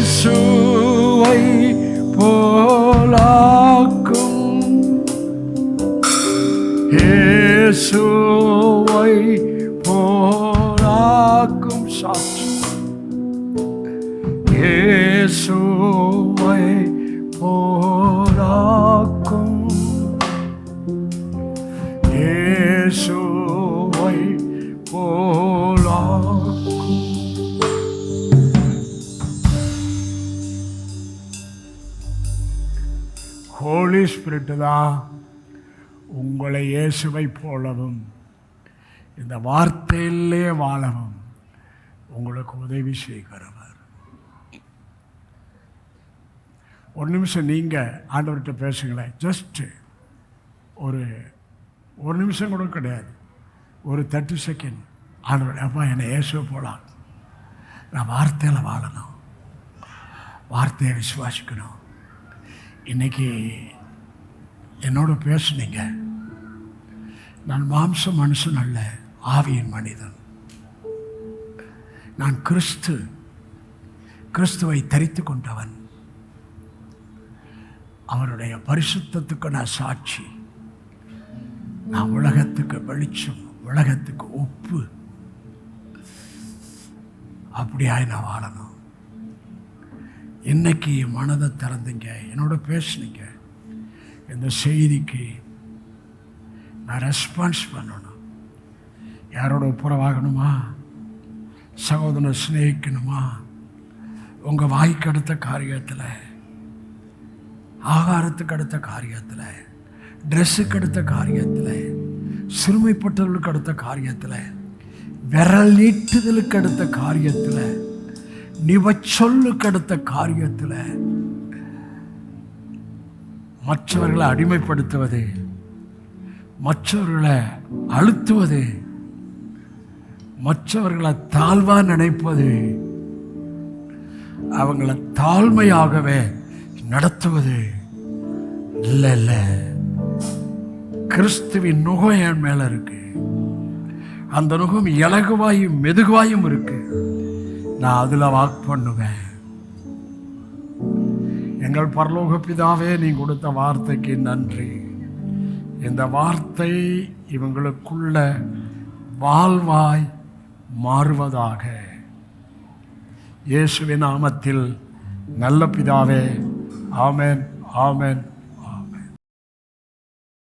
[SPEAKER 1] இயேசுவை போலாக்கும் இயேசுவை போலாக்கும் சாட்சி இயேசுவை போலாக்கும் இயேசுவை போலாக்கும். ஹோலி ஸ்பிரிட் தான் உங்களை இயேசுவை போலவும் இந்த வார்த்தையிலே வாழவும் உங்களுக்கு உதவி செய்கிறவர். ஒரு நிமிஷம் நீங்கள் ஆண்டவர்கிட்ட பேசுங்களேன். ஜஸ்ட்டு ஒரு நிமிஷம் கூட கிடையாது, ஒரு 30 செகண்ட். ஆண்டவர், அப்பா என்னை இயேசுவை போலாம், நான் வார்த்தையில் வாழணும், வார்த்தையை விசுவாசிக்கணும். இன்றைக்கி என்னோட பேசுனீங்க. நான் மாம்ச மனுஷன் அல்ல, ஆவியின் மனிதன். நான் கிறிஸ்துவை தரித்து கொண்டவன். அவருடைய பரிசுத்தத்துக்கு நான் சாட்சி. நான் உலகத்துக்கு வெளிச்சம், உலகத்துக்கு உப்பு. அப்படியாய் நான் வாழணும். இன்னைக்கு மனதை திறந்துங்க, என்னோட பேசுனீங்க. இந்த செய்திக்கு நான் ரெஸ்பான்ஸ் பண்ணணும். யாரோட ஒப்புரவாகணுமா, சகோதரனை சிநேகிக்கணுமா, உங்கள் வாய்க்கு அடுத்த காரியத்தில், ஆகாரத்துக்கு அடுத்த காரியத்தில், ட்ரெஸ்ஸுக்கு அடுத்த காரியத்தில், சிறுமைப்பட்டவர்களுக்கு அடுத்த காரியத்தில், விரல் நீட்டுதலுக்கு அடுத்த காரியத்தில், நிவச்சொல்லுக்கு அடுத்த காரியத்தில், மற்றவர்களை அடிமைப்படுத்துவது, மற்றவர்களை அழுத்துவது, மற்றவர்களை தாழ்வா நினைப்பது, அவங்களை தாழ்மையாகவே நடத்துவது இல்லை. கிறிஸ்துவின் நுகம் என் மேல இருக்கு. அந்த நுகம் இலகுவாயும் மெதுவாயும் இருக்கு. நான் அதில் வாக் பண்ணுவேன். எங்கள் பரலோக பிதாவே, நீ கொடுத்த வார்த்தைக்கு நன்றி. இந்த வார்த்தை இவங்களுக்குள்ள வாழ்வாய் மாறுவதாக. இயேசுவின் நாமத்தில் நல்ல பிதாவே, ஆமென், ஆமென்.